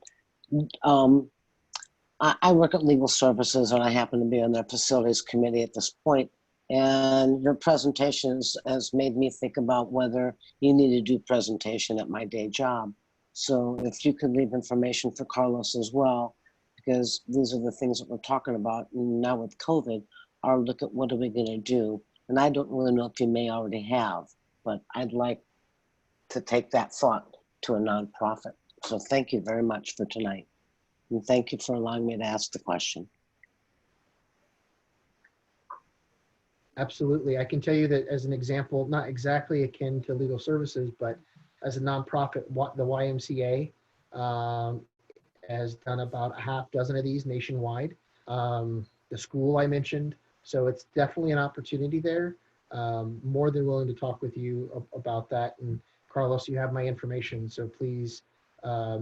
I work at Legal Services, and I happen to be on their facilities committee at this point. And your presentations has made me think about whether you need to do presentation at my day job. So if you could leave information for Carlos as well, because these are the things that we're talking about now with COVID, or look at what are we going to do. And I don't really know if you may already have, but I'd like to take that thought to a nonprofit. So thank you very much for tonight. And thank you for allowing me to ask the question. Absolutely. I can tell you that as an example, not exactly akin to legal services, but as a nonprofit, the YMCA has done about a half dozen of these nationwide. The school I mentioned. So it's definitely an opportunity there. More than willing to talk with you about that. And Carlos, you have my information, so please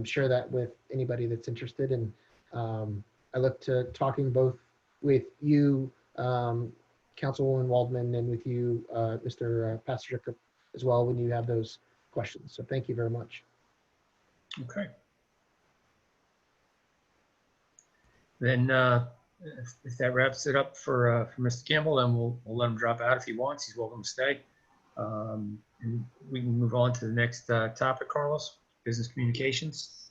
share that with anybody that's interested. And I look to talking both with you, Councilwoman Waldman, and with you, Mr. Pasternak, as well, when you have those questions. So thank you very much. Okay. Then if that wraps it up for Mr. Campbell, then we'll let him drop out if he wants. He's welcome to stay. And we can move on to the next topic, Carlos, business communications.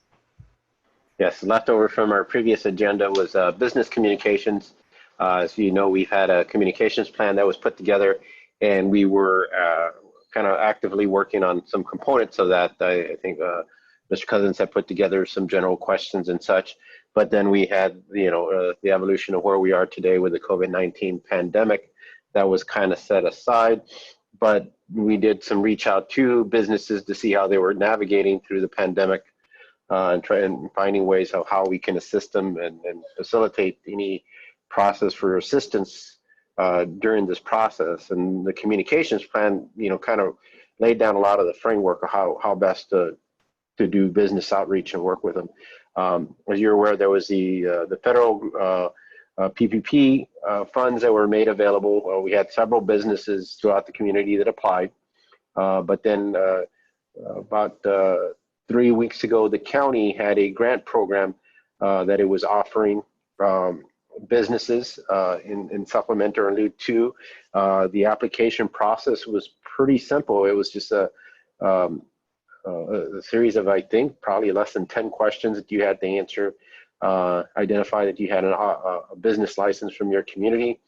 Yes, leftover from our previous agenda was business communications. As you know, we've had a communications plan that was put together, and we were kind of actively working on some components of that. I think Mr. Cousins had put together some general questions and such, but then we had, the evolution of where we are today with the COVID-19 pandemic that was kind of set aside. But we did some reach out to businesses to see how they were navigating through the pandemic and finding ways of how we can assist them and facilitate any process for assistance during this process. And the communications plan, kind of laid down a lot of the framework of how best to do business outreach and work with them. As you're aware, there was the federal PPP funds that were made available. We had several businesses throughout the community that applied. But then about 3 weeks ago, the county had a grant program that it was offering businesses in supplementary and lieu 2. The application process was pretty simple. It was just a series of, I think, probably less than 10 questions that you had to answer. Identify that you had a business license from your community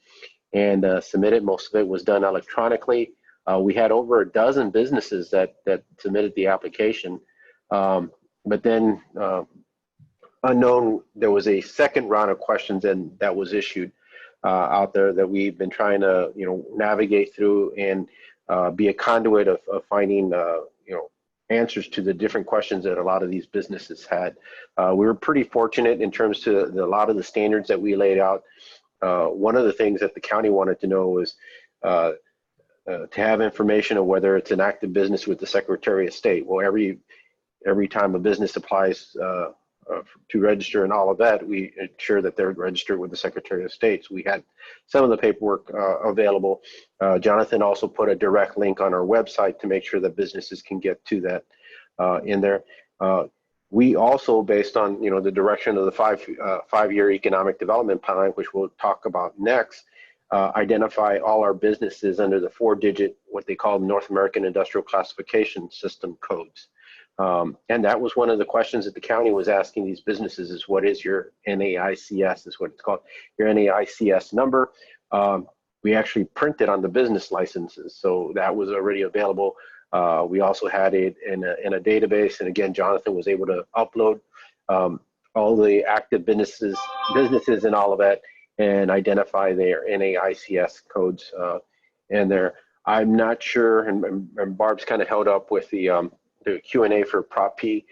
and submit it. Most of it was done electronically. We had over a dozen businesses that submitted the application. But then unknown, there was a second round of questions and that was issued out there that we've been trying to, navigate through and be a conduit of finding, answers to the different questions that a lot of these businesses had. We were pretty fortunate in terms to a lot of the standards that we laid out. One of the things that the county wanted to know was to have information of whether it's an active business with the Secretary of State. Well, every time a business applies to register and all of that, we ensure that they're registered with the Secretary of State. So we had some of the paperwork available. Jonathan also put a direct link on our website to make sure that businesses can get to that in there. We also, based on the direction of the five-year economic development plan, which we'll talk about next, identify all our businesses under the 4-digit, what they call North American Industrial Classification System codes. And that was one of the questions that the county was asking these businesses is, what is your NAICS, is what it's called, your NAICS number. We actually printed on the business licenses, so that was already available. We also had it in a database, and again, Jonathan was able to upload all the active businesses and all of that, and identify their NAICS codes in there. I'm not sure, and Barb's kind of held up with the Q&A for Prop P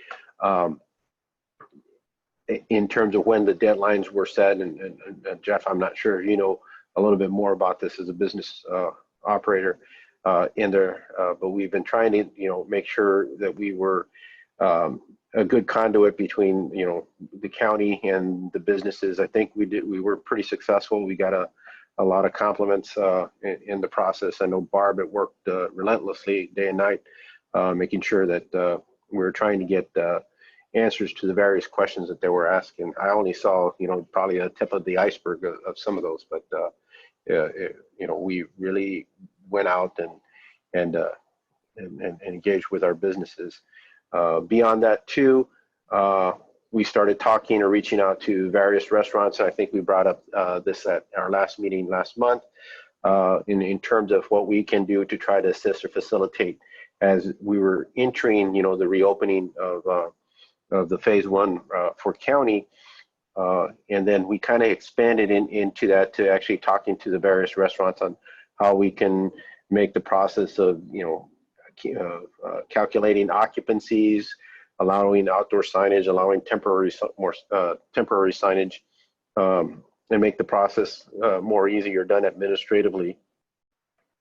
in terms of when the deadlines were set. And Jeff, I'm not sure if you know a little bit more about this as a business operator in there, but we've been trying to make sure that we were a good conduit between the county and the businesses. I think we were pretty successful. We got a lot of compliments in the process. I know Barb had worked relentlessly day and night, making sure that we were trying to get answers to the various questions that they were asking. I only saw, probably a tip of the iceberg of some of those, but we really went out and engaged with our businesses. Beyond that too, we started talking or reaching out to various restaurants. I think we brought up this at our last meeting last month in terms of what we can do to try to assist or facilitate as we were entering, the reopening of the phase 1 for county. And then we kind of expanded into that to actually talking to the various restaurants on how we can make the process of, calculating occupancies, allowing outdoor signage, allowing temporary signage, and make the process more easier done administratively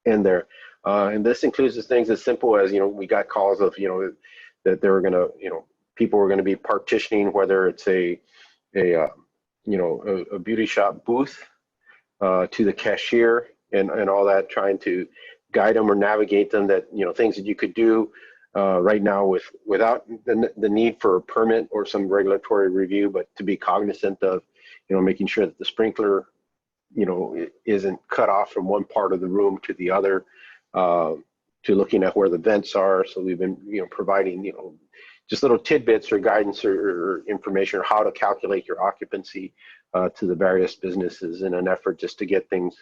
in there. And this includes the things as simple as, we got calls of, that they were going to, people were going to be partitioning, whether it's a beauty shop booth to the cashier and all that, trying to guide them or navigate them that, things that you could do right now without the need for a permit or some regulatory review, but to be cognizant of, making sure that the sprinkler, isn't cut off from one part of the room to the other, to looking at where the vents are. So we've been, providing, just little tidbits or guidance or information or how to calculate your occupancy to the various businesses in an effort just to get things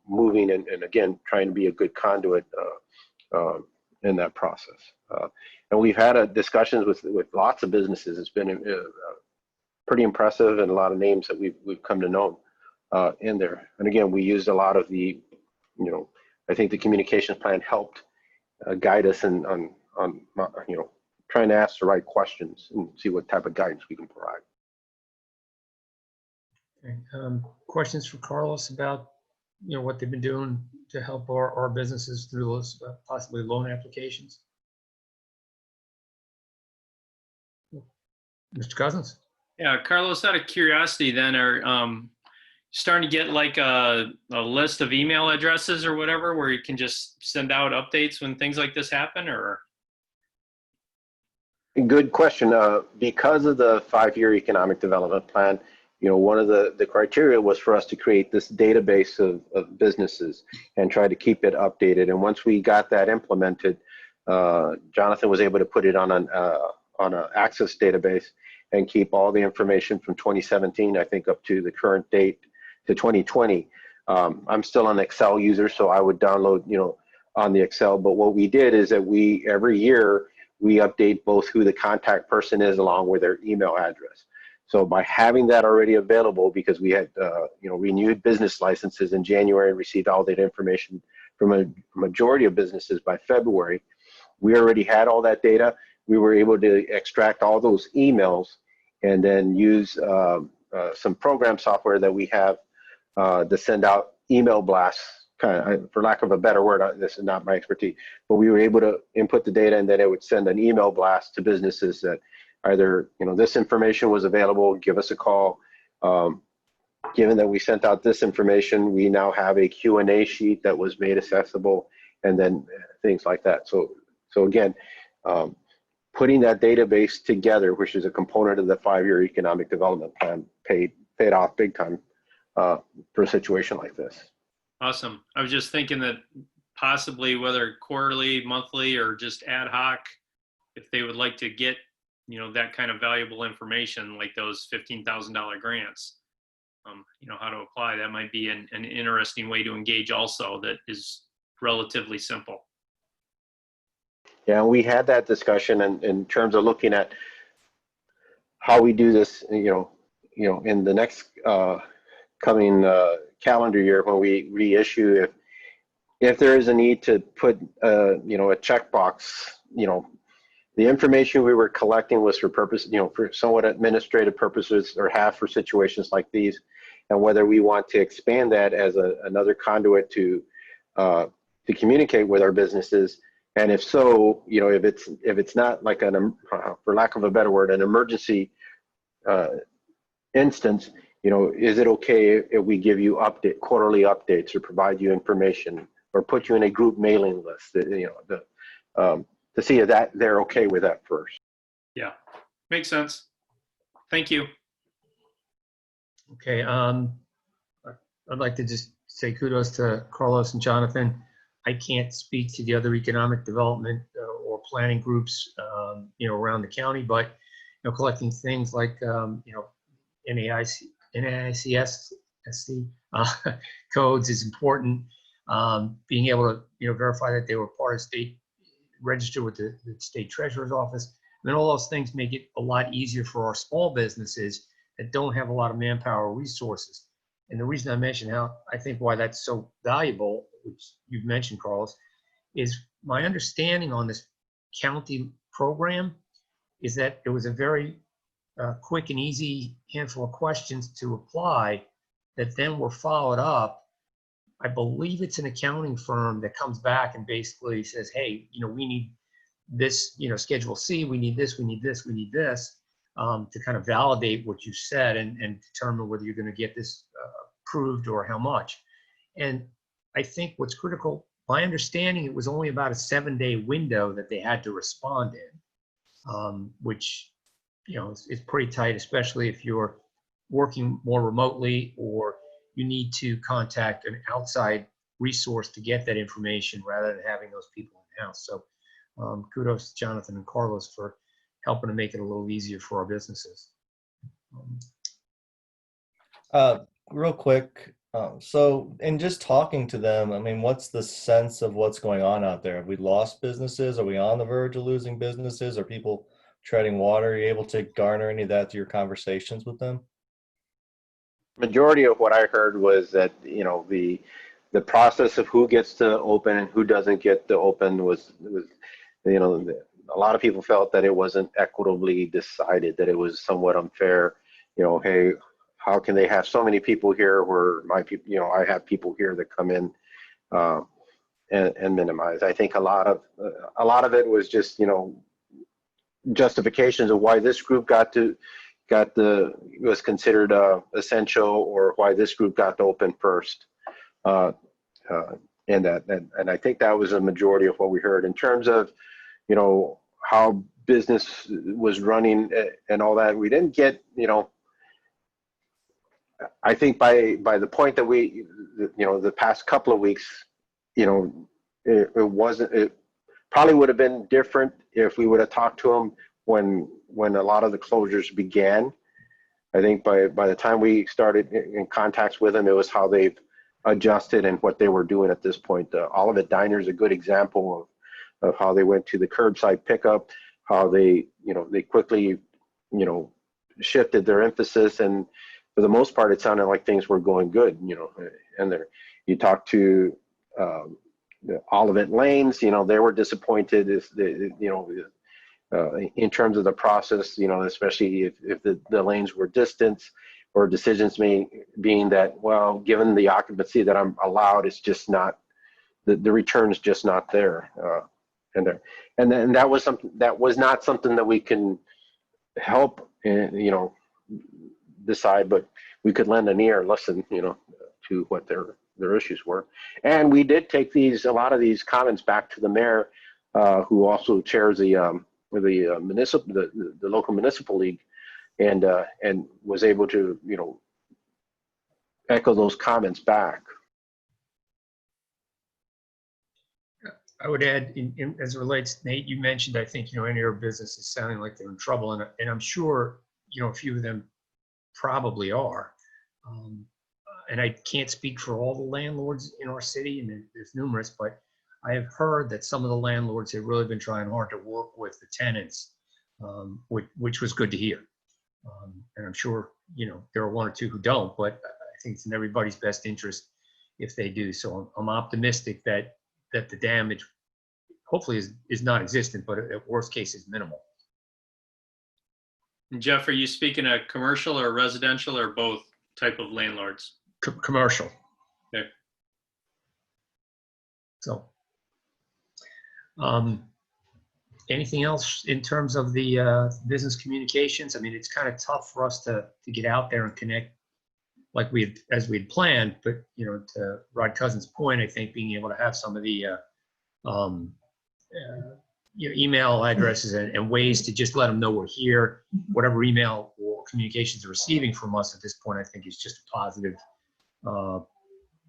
moving and again, trying to be a good conduit in that process. And we've had discussions with lots of businesses. It's been pretty impressive, and a lot of names that we've come to know in there. And again, we used a lot of the, I think the communications plan helped guide us on trying to ask the right questions and see what type of guidance we can provide. Okay. Questions for Carlos about what they've been doing to help our businesses through those possibly loan applications? Mr. Cousins? Yeah, Carlos, out of curiosity then, are starting to get like a list of email addresses or whatever where you can just send out updates when things like this happen, or? Good question. Because of the 5-year economic development plan one of the criteria was for us to create this database of businesses and try to keep it updated. And once we got that implemented, Jonathan was able to put it on an Access database and keep all the information from 2017, I think, up to the current date to 2020. I'm still an Excel user, so I would download, on the Excel. But what we did is that every year we update both who the contact person is along with their email address. So by having that already available, because we had renewed business licenses in January and received all that information from a majority of businesses by February, we already had all that data. We were able to extract all those emails and then use some program software that we have to send out email blasts, for lack of a better word. This is not my expertise, but we were able to input the data and then it would send an email blast to businesses that either, this information was available, give us a call. Given that we sent out this information, we now have a Q&A sheet that was made accessible, and then things like that. So again, putting that database together, which is a component of the 5-year economic development plan, paid off big time for a situation like this. Awesome. I was just thinking that possibly whether quarterly, monthly, or just ad hoc, if they would like to get, that kind of valuable information, like those $15,000 grants, how to apply, that might be an interesting way to engage also, that is relatively simple. Yeah, we had that discussion in terms of looking at how we do this, in the next coming calendar year when we reissue, if there is a need to put, a checkbox, the information we were collecting was for purpose, for somewhat administrative purposes, or for situations like these, and whether we want to expand that as another conduit to communicate with our businesses. And if so, if it's not like for lack of a better word, an emergency instance, is it okay if we give you quarterly updates, or provide you information, or put you in a group mailing list that, to see if they're okay with that first. Yeah, makes sense. Thank you. Okay, I'd like to just say kudos to Carlos and Jonathan. I can't speak to the other economic development or planning groups, around the county, but, collecting things like, NAICS codes is important. Being able to, verify that they were part of state, registered with the state treasurer's office. And then all those things make it a lot easier for our small businesses that don't have a lot of manpower or resources. And the reason I mention I think why that's so valuable, which you've mentioned, Carlos, is my understanding on this county program is that it was a very quick and easy handful of questions to apply that then were followed up. I believe it's an accounting firm that comes back and basically says, hey, we need this, Schedule C, we need this, we need this, we need this, to kind of validate what you said and determine whether you're going to get this approved or how much. And I think what's critical, my understanding, it was only about a 7-day window that they had to respond in, which, is pretty tight, especially if you're working more remotely or you need to contact an outside resource to get that information rather than having those people in-house. So kudos to Jonathan and Carlos for helping to make it a little easier for our businesses. Real quick, so in just talking to them, what's the sense of what's going on out there? Have we lost businesses? Are we on the verge of losing businesses? Are people treading water? Are you able to garner any of that through your conversations with them? Majority of what I heard was that, the process of who gets to open and who doesn't get to open was a lot of people felt that it wasn't equitably decided, that it was somewhat unfair. Hey, how can they have so many people here where my people, I have people here that come in and minimize. I think a lot of it was just, justifications of why this group was considered essential, or why this group got to open first. And I think that was a majority of what we heard in terms of, how business was running and all that. We didn't get, I think by the point that we, the past couple of weeks, it wasn't. It probably would have been different if we would have talked to them when a lot of the closures began. I think by the time we started in contacts with them, it was how they've adjusted and what they were doing at this point. Olivet Diner is a good example of how they went to the curbside pickup, how they quickly, shifted their emphasis, and for the most part, it sounded like things were going good, and you talk to the Olivet Lanes, they were disappointed in terms of the process, especially if the lanes were distant, or decisions being that, well, given the occupancy that I'm allowed, it's just not, the return is just not there. And then that was not something that we can help, decide, but we could lend an ear, listen, to what their issues were. And we did take a lot of these comments back to the mayor, who also chairs the local municipal league, and was able to, echo those comments back. I would add, as it relates, Nate, you mentioned, I think, any of your businesses sounding like they're in trouble, and I'm sure, a few of them probably are. And I can't speak for all the landlords in our city, and there's numerous, but I have heard that some of the landlords have really been trying hard to work with the tenants, which was good to hear. And I'm sure, there are one or two who don't, but I think it's in everybody's best interest if they do. So I'm optimistic that the damage hopefully is non-existent, but at worst case is minimal. And Jeff, are you speaking of commercial or residential or both type of landlords? Commercial. Okay. So, anything else in terms of the business communications? I mean, it's kind of tough for us to get out there and connect like as we had planned, but to Rod Cousins' point, I think being able to have some of the email addresses and ways to just let them know we're here, whatever email or communications they're receiving from us at this point, I think is just a positive,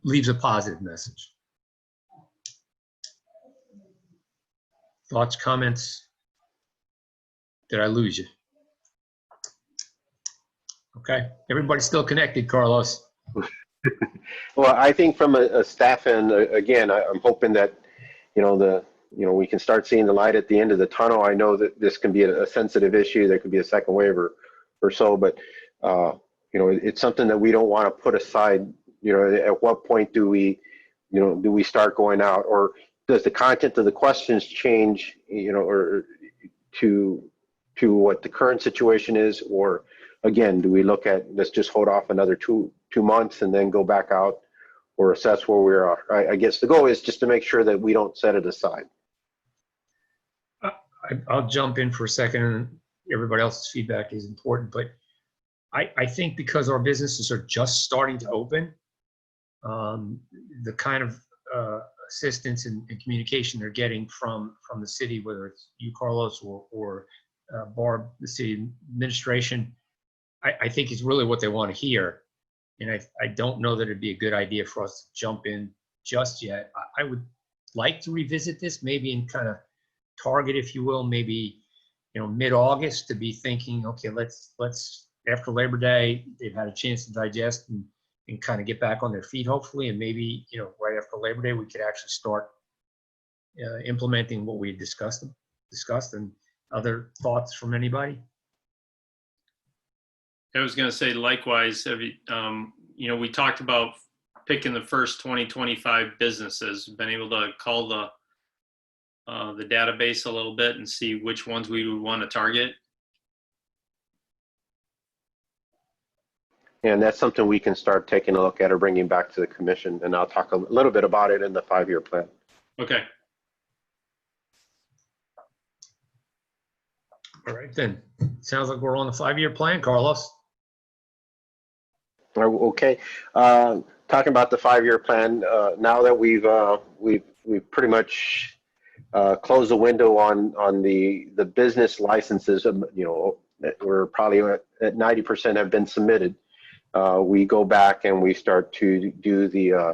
leaves a positive message. Thoughts, comments? Did I lose you? Okay, everybody's still connected, Carlos. Well, I think from a staff end, again, I'm hoping that, we can start seeing the light at the end of the tunnel. I know that this can be a sensitive issue. There could be a second wave or so, but, it's something that we don't want to put aside. At what point do we start going out, or does the content of the questions change, or to what the current situation is, or again, do we look at, let's just hold off another two months and then go back out or assess where we are? I guess the goal is just to make sure that we don't set it aside. I'll jump in for a second, and everybody else's feedback is important, but I think because our businesses are just starting to open, the kind of assistance and communication they're getting from the city, whether it's you, Carlos, or Barb, the city administration, I think is really what they want to hear. And I don't know that it'd be a good idea for us to jump in just yet. I would like to revisit this maybe in kind of target, if you will, maybe, mid-August, to be thinking, okay, let's after Labor Day, they've had a chance to digest and kind of get back on their feet, hopefully. And maybe, right after Labor Day, we could actually start implementing what we discussed. And other thoughts from anybody? I was going to say, likewise, we talked about picking the first 2025 businesses, been able to call the database a little bit and see which ones we would want to target. And that's something we can start taking a look at or bringing back to the commission. And I'll talk a little bit about it in the 5-year plan. Okay. All right, then. Sounds like we're on the 5-year plan, Carlos. Okay. Talking about the 5-year plan, now that we've pretty much closed the window on the business licenses, we're probably at 90% have been submitted. we go back and we start to do the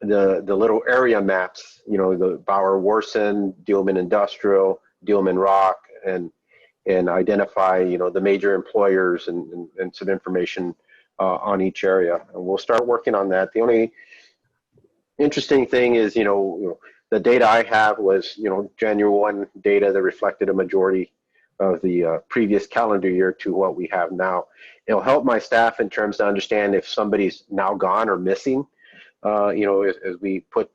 little area maps, you know, the Bauer Warson, Dealman Industrial, Dealman Rock, and identify, you know, the major employers and some information on each area. And we'll start working on that. The only interesting thing is, you know, the data I have was, you know, January 1 data that reflected a majority of the previous calendar year to what we have now. It'll help my staff in terms to understand if somebody's now gone or missing, you know, as we put,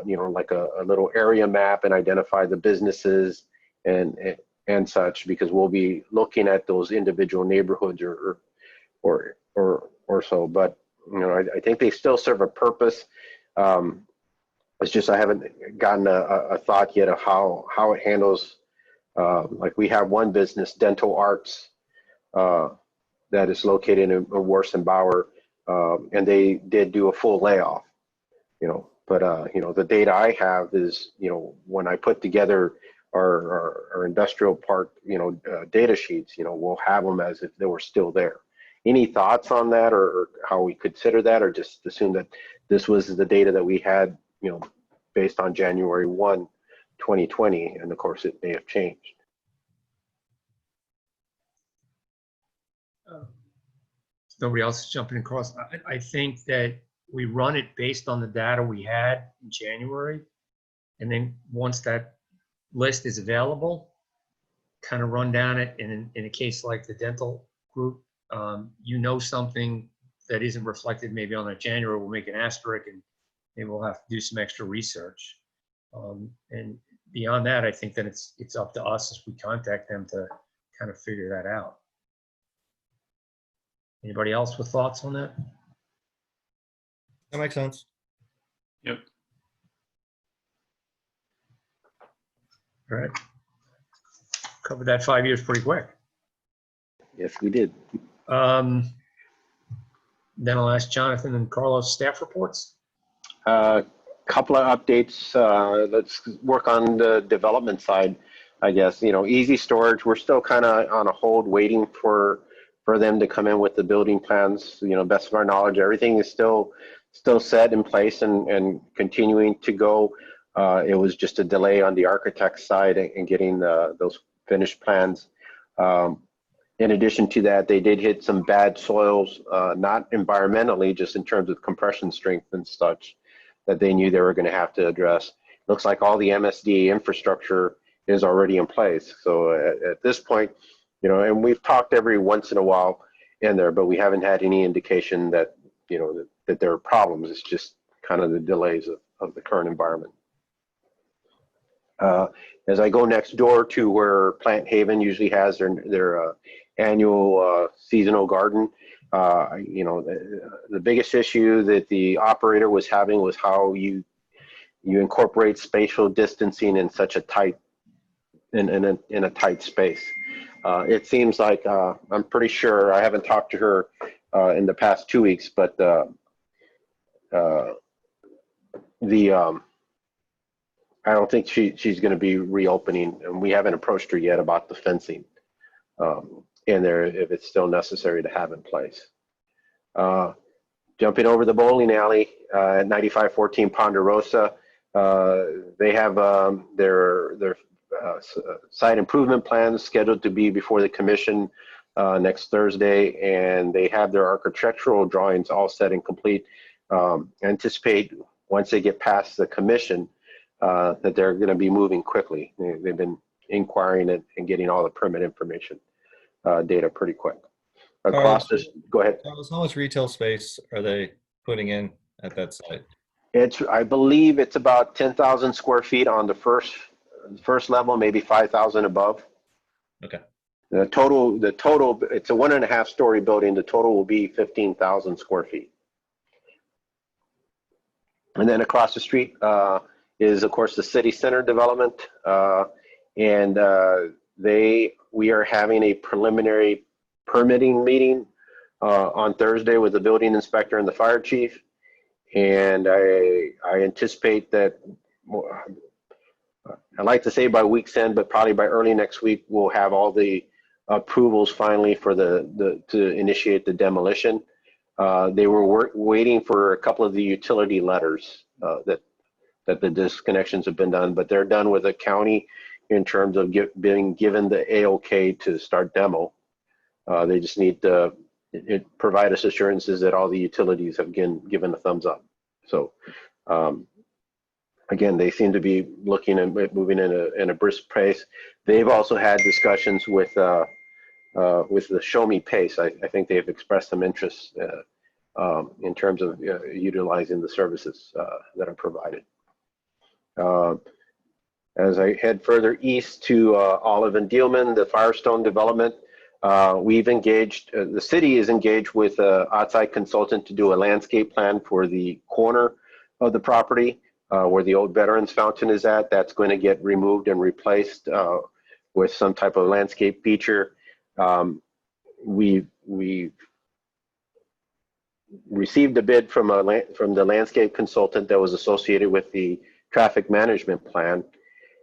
you know, like a little area map and identify the businesses and such, because we'll be looking at those individual neighborhoods or so. But, you know, I think they still serve a purpose. It's just I haven't gotten a thought yet of how it handles. Like we have one business, Dental Arts, that is located in Warson Bauer, and they did do a full layoff, you know. But you know, the data I have is, you know, when I put together our industrial park, you know, data sheets, you know, we'll have them as if they were still there. Any thoughts on that, or how we consider that, or just assume that this was the data that we had, you know, based on January 1, 2020, and of course it may have changed. Nobody else is jumping across. I think that we run it based on the data we had in January. And then once that list is available, kind of run down it. And in a case like the dental group, you know, something that isn't reflected maybe on that January, we'll make an asterisk and maybe we'll have to do some extra research. And beyond that, I think that it's up to us as we contact them to kind of figure that out. Anybody else with thoughts on that? That makes sense. Yep. All right. Covered that 5 years pretty quick. Yes, we did. Then I'll ask Jonathan and Carlos staff reports. Couple of updates. Let's work on the development side, I guess. You know, Easy Storage, we're still kind of on a hold waiting for them to come in with the building plans. You know, best of our knowledge, everything is still set in place and continuing to go. It was just a delay on the architect side and getting those finished plans. In addition to that, they did hit some bad soils, not environmentally, just in terms of compression strength and such, that they knew they were going to have to address. Looks like all the MSD infrastructure is already in place. So at this point, you know, and we've talked every once in a while in there, but we haven't had any indication that, you know, that there are problems. It's just kind of the delays of the current environment. As I go next door to where Plant Haven usually has their annual seasonal garden, you know, the biggest issue that the operator was having was how you incorporate spatial distancing in such a tight in a tight space. It seems like I'm pretty sure, I haven't talked to her in the past 2 weeks, but I don't think she's going to be reopening, and we haven't approached her yet about the fencing in there, if it's still necessary to have in place. Jumping over the bowling alley at 9514 Ponderosa, they have their site improvement plans scheduled to be before the commission next Thursday, and they have their architectural drawings all set and complete. Anticipate once they get past the commission that they're going to be moving quickly. They've been inquiring and getting all the permit information data pretty quick. Across this, go ahead. How much retail space are they putting in at that site? I believe it's about 10,000 square feet on the first level, maybe 5,000 above. Okay. The total, it's a 1.5 story building. The total will be 15,000 square feet. And then across the street is, of course, the city center development. We are having a preliminary permitting meeting on Thursday with the building inspector and the fire chief. And I anticipate that, I'd like to say by week's end, but probably by early next week, we'll have all the approvals finally for to initiate the demolition. They were waiting for a couple of the utility letters that the disconnections have been done, but they're done with the county in terms of being given the AOK to start demo. They just need to provide us assurances that all the utilities have given a thumbs up. So again, they seem to be looking and moving in a brisk pace. They've also had discussions with the Show Me Pace. I think they've expressed some interest in terms of utilizing the services that are provided. As I head further east to Olive and Dealman, the Firestone development, we've engaged, the city is engaged with an outside consultant to do a landscape plan for the corner of the property where the old Veterans Fountain is at. That's going to get removed and replaced with some type of landscape feature. We've received a bid from the landscape consultant that was associated with the traffic management plan,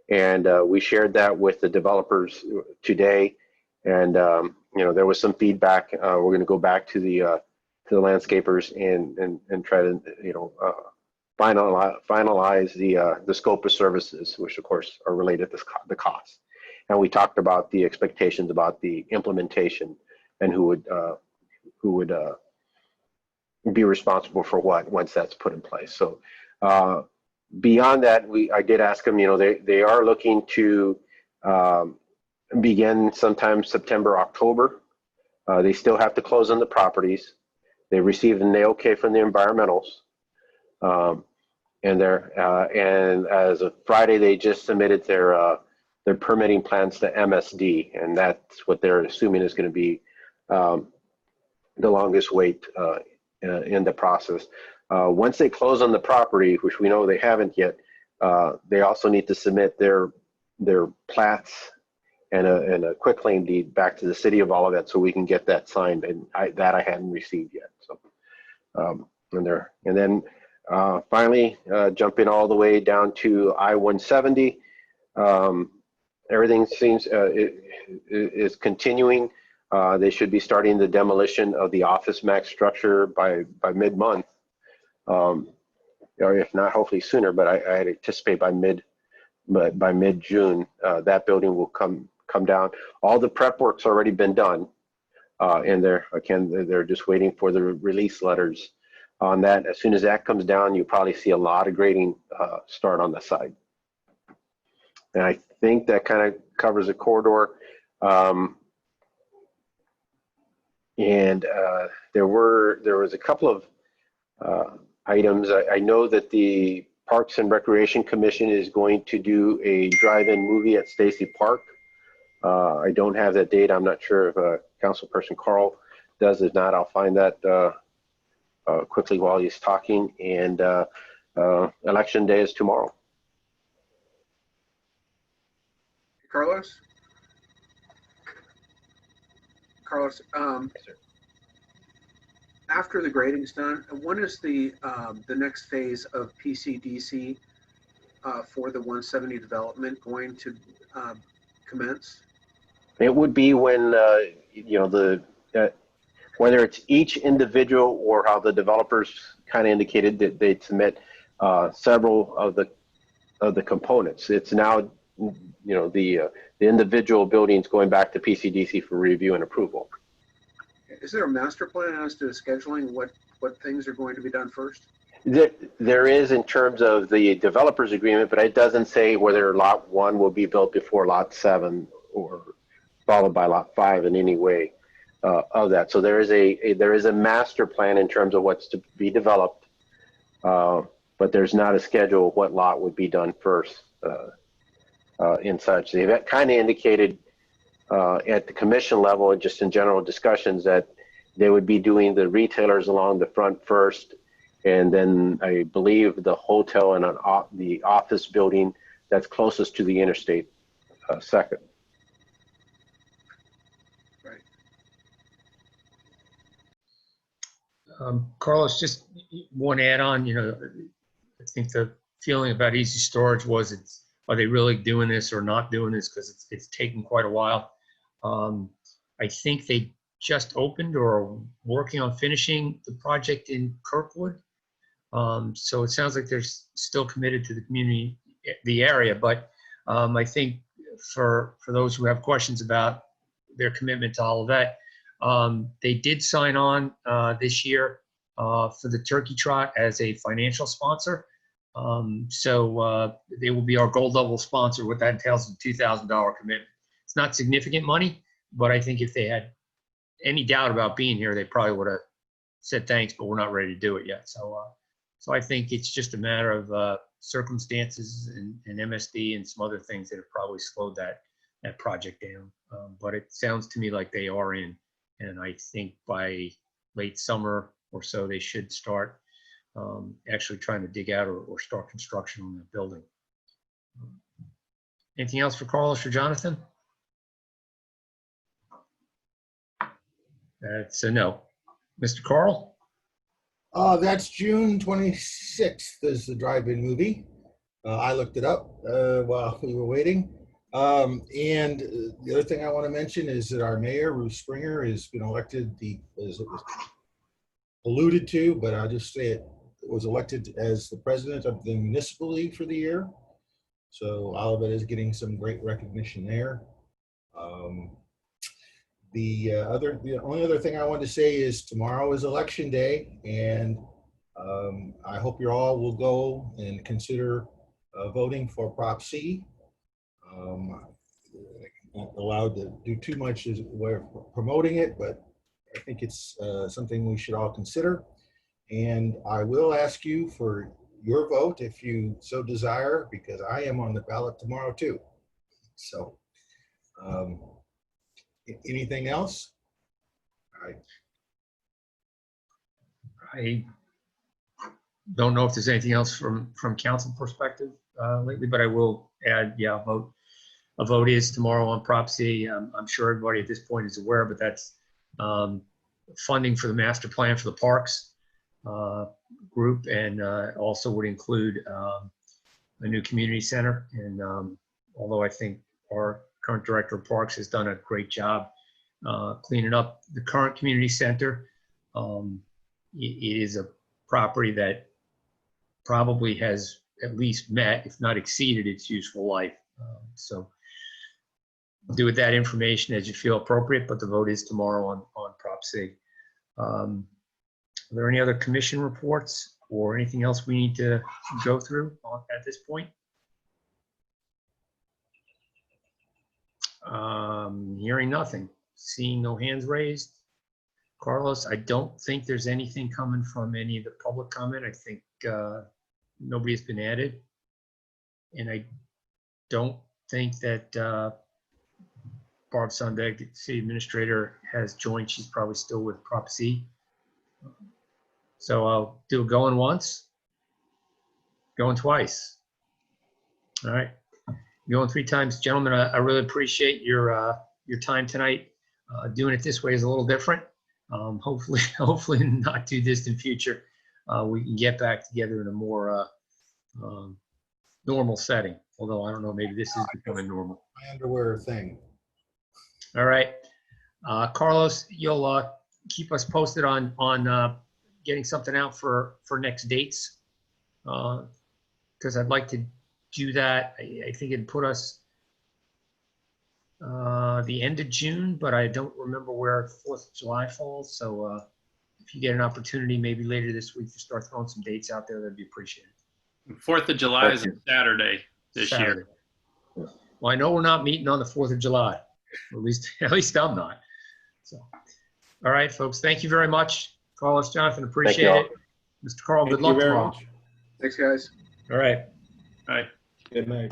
and we shared that with the developers today. And you know, there was some feedback. We're going to go back to the landscapers and try to finalize the scope of services, which of course are related to the cost. And we talked about the expectations about the implementation and who would be responsible for what once that's put in place. So beyond that, I did ask them. You know, they are looking to begin sometime September, October. They still have to close on the properties. They received an AOK from the environmentals, and as of Friday, they just submitted their permitting plans to MSD, and that's what they're assuming is going to be the longest wait in the process. Once they close on the property, which we know they haven't yet, they also need to submit their plats and a quitclaim deed back to the city of Olivet so we can get that signed, and I hadn't received yet. So and then finally jumping all the way down to I-170, everything seems is continuing. They should be starting the demolition of the Office Max structure by mid-month, or if not, hopefully sooner. But I anticipate by mid-June that building will come down. All the prep work's already been done, and they're just waiting for the release letters on that. As soon as that comes down, you'll probably see a lot of grading start on the side. And I think that kind of covers the corridor. And there was a couple of items. I know that the Parks and Recreation Commission is going to do a drive-in movie at Stacy Park. I don't have that date. I'm not sure if Councilperson Carl does. If not, I'll find that quickly while he's talking. And Election Day is tomorrow. Carlos? After the grading's done, when is the next phase of PCDC for the 170 development going to commence? It would be when whether it's each individual or how the developers kind of indicated that they'd submit several of the components. It's now the individual buildings going back to PCDC for review and approval. Is there a master plan as to scheduling what things are going to be done first? There is, in terms of the developers agreement, but it doesn't say whether lot 1 will be built before lot 7 or followed by lot 5 in any way of that. So there is a master plan in terms of what's to be developed, but there's not a schedule of what lot would be done first in such. They've kind of indicated at the commission level, just in general discussions, that they would be doing the retailers along the front first, and then I believe the hotel and the office building that's closest to the interstate second. Right. Carlos, just one add-on. I think the feeling about Easy Storage was, are they really doing this or not doing this? Because it's taken quite a while. I think they just opened or are working on finishing the project in Kirkwood. So it sounds like they're still committed to the community, the area, but I think for those who have questions about their commitment to Olivet, they did sign on this year for the Turkey Trot as a financial sponsor. So they will be our gold level sponsor. What that entails is a $2,000 commitment. It's not significant money, but I think if they had any doubt about being here, they probably would have said thanks, but we're not ready to do it yet. So I think it's just a matter of circumstances and MSD and some other things that have probably slowed that project down. But it sounds to me like they are in, and I think by late summer or so, they should start actually trying to dig out or start construction on the building. Anything else for Carlos or Jonathan? That's a no. Mr. Carl? That's June 26th is the drive-in movie. I looked it up while we were waiting. And the other thing I want to mention is that our mayor, Ruth Springer, has been elected, as it was alluded to, but I'll just say it was elected as the president of the municipal league for the year. So Olivet is getting some great recognition there. The only other thing I wanted to say is tomorrow is election day, and I hope you all will go and consider voting for Prop C. I'm not allowed to do too much as we're promoting it, but I think it's something we should all consider. And I will ask you for your vote if you so desire, because I am on the ballot tomorrow too. So anything else? All right. I don't know if there's anything else from council perspective lately, but I will add, yeah, a vote is tomorrow on Prop C. I'm sure everybody at this point is aware, but that's funding for the master plan for the parks group, and also would include a new community center. And although I think our current director of parks has done a great job cleaning up the current community center, it is a property that probably has at least met, if not exceeded, its useful life. So do with that information as you feel appropriate, but the vote is tomorrow on Prop C. Are there any other commission reports or anything else we need to go through at this point? Hearing nothing, seeing no hands raised. Carlos, I don't think there's anything coming from any of the public comment. I think nobody's been added. And I don't think that Barb Sundegg, city administrator, has joined. She's probably still with Prop C. So I'll do going once, going twice. All right, going three times. Gentlemen, I really appreciate your time tonight. Doing it this way is a little different. Hopefully in the not too distant future, we can get back together in a more normal setting. Although I don't know, maybe this is becoming normal. My underwear thing. All right, Carlos, you'll keep us posted on getting something out for next dates, because I'd like to do that. I think it'd put us the end of June, but I don't remember where 4th of July falls. So if you get an opportunity, maybe later this week, to start throwing some dates out there, that'd be appreciated. 4th of July is a Saturday this year. Well, I know we're not meeting on the 4th of July. At least I'm not. So, all right, folks. Thank you very much, Carlos, Jonathan. Appreciate it. Mr. Carl, good luck tomorrow. Thanks, guys. All right. All right. Good night.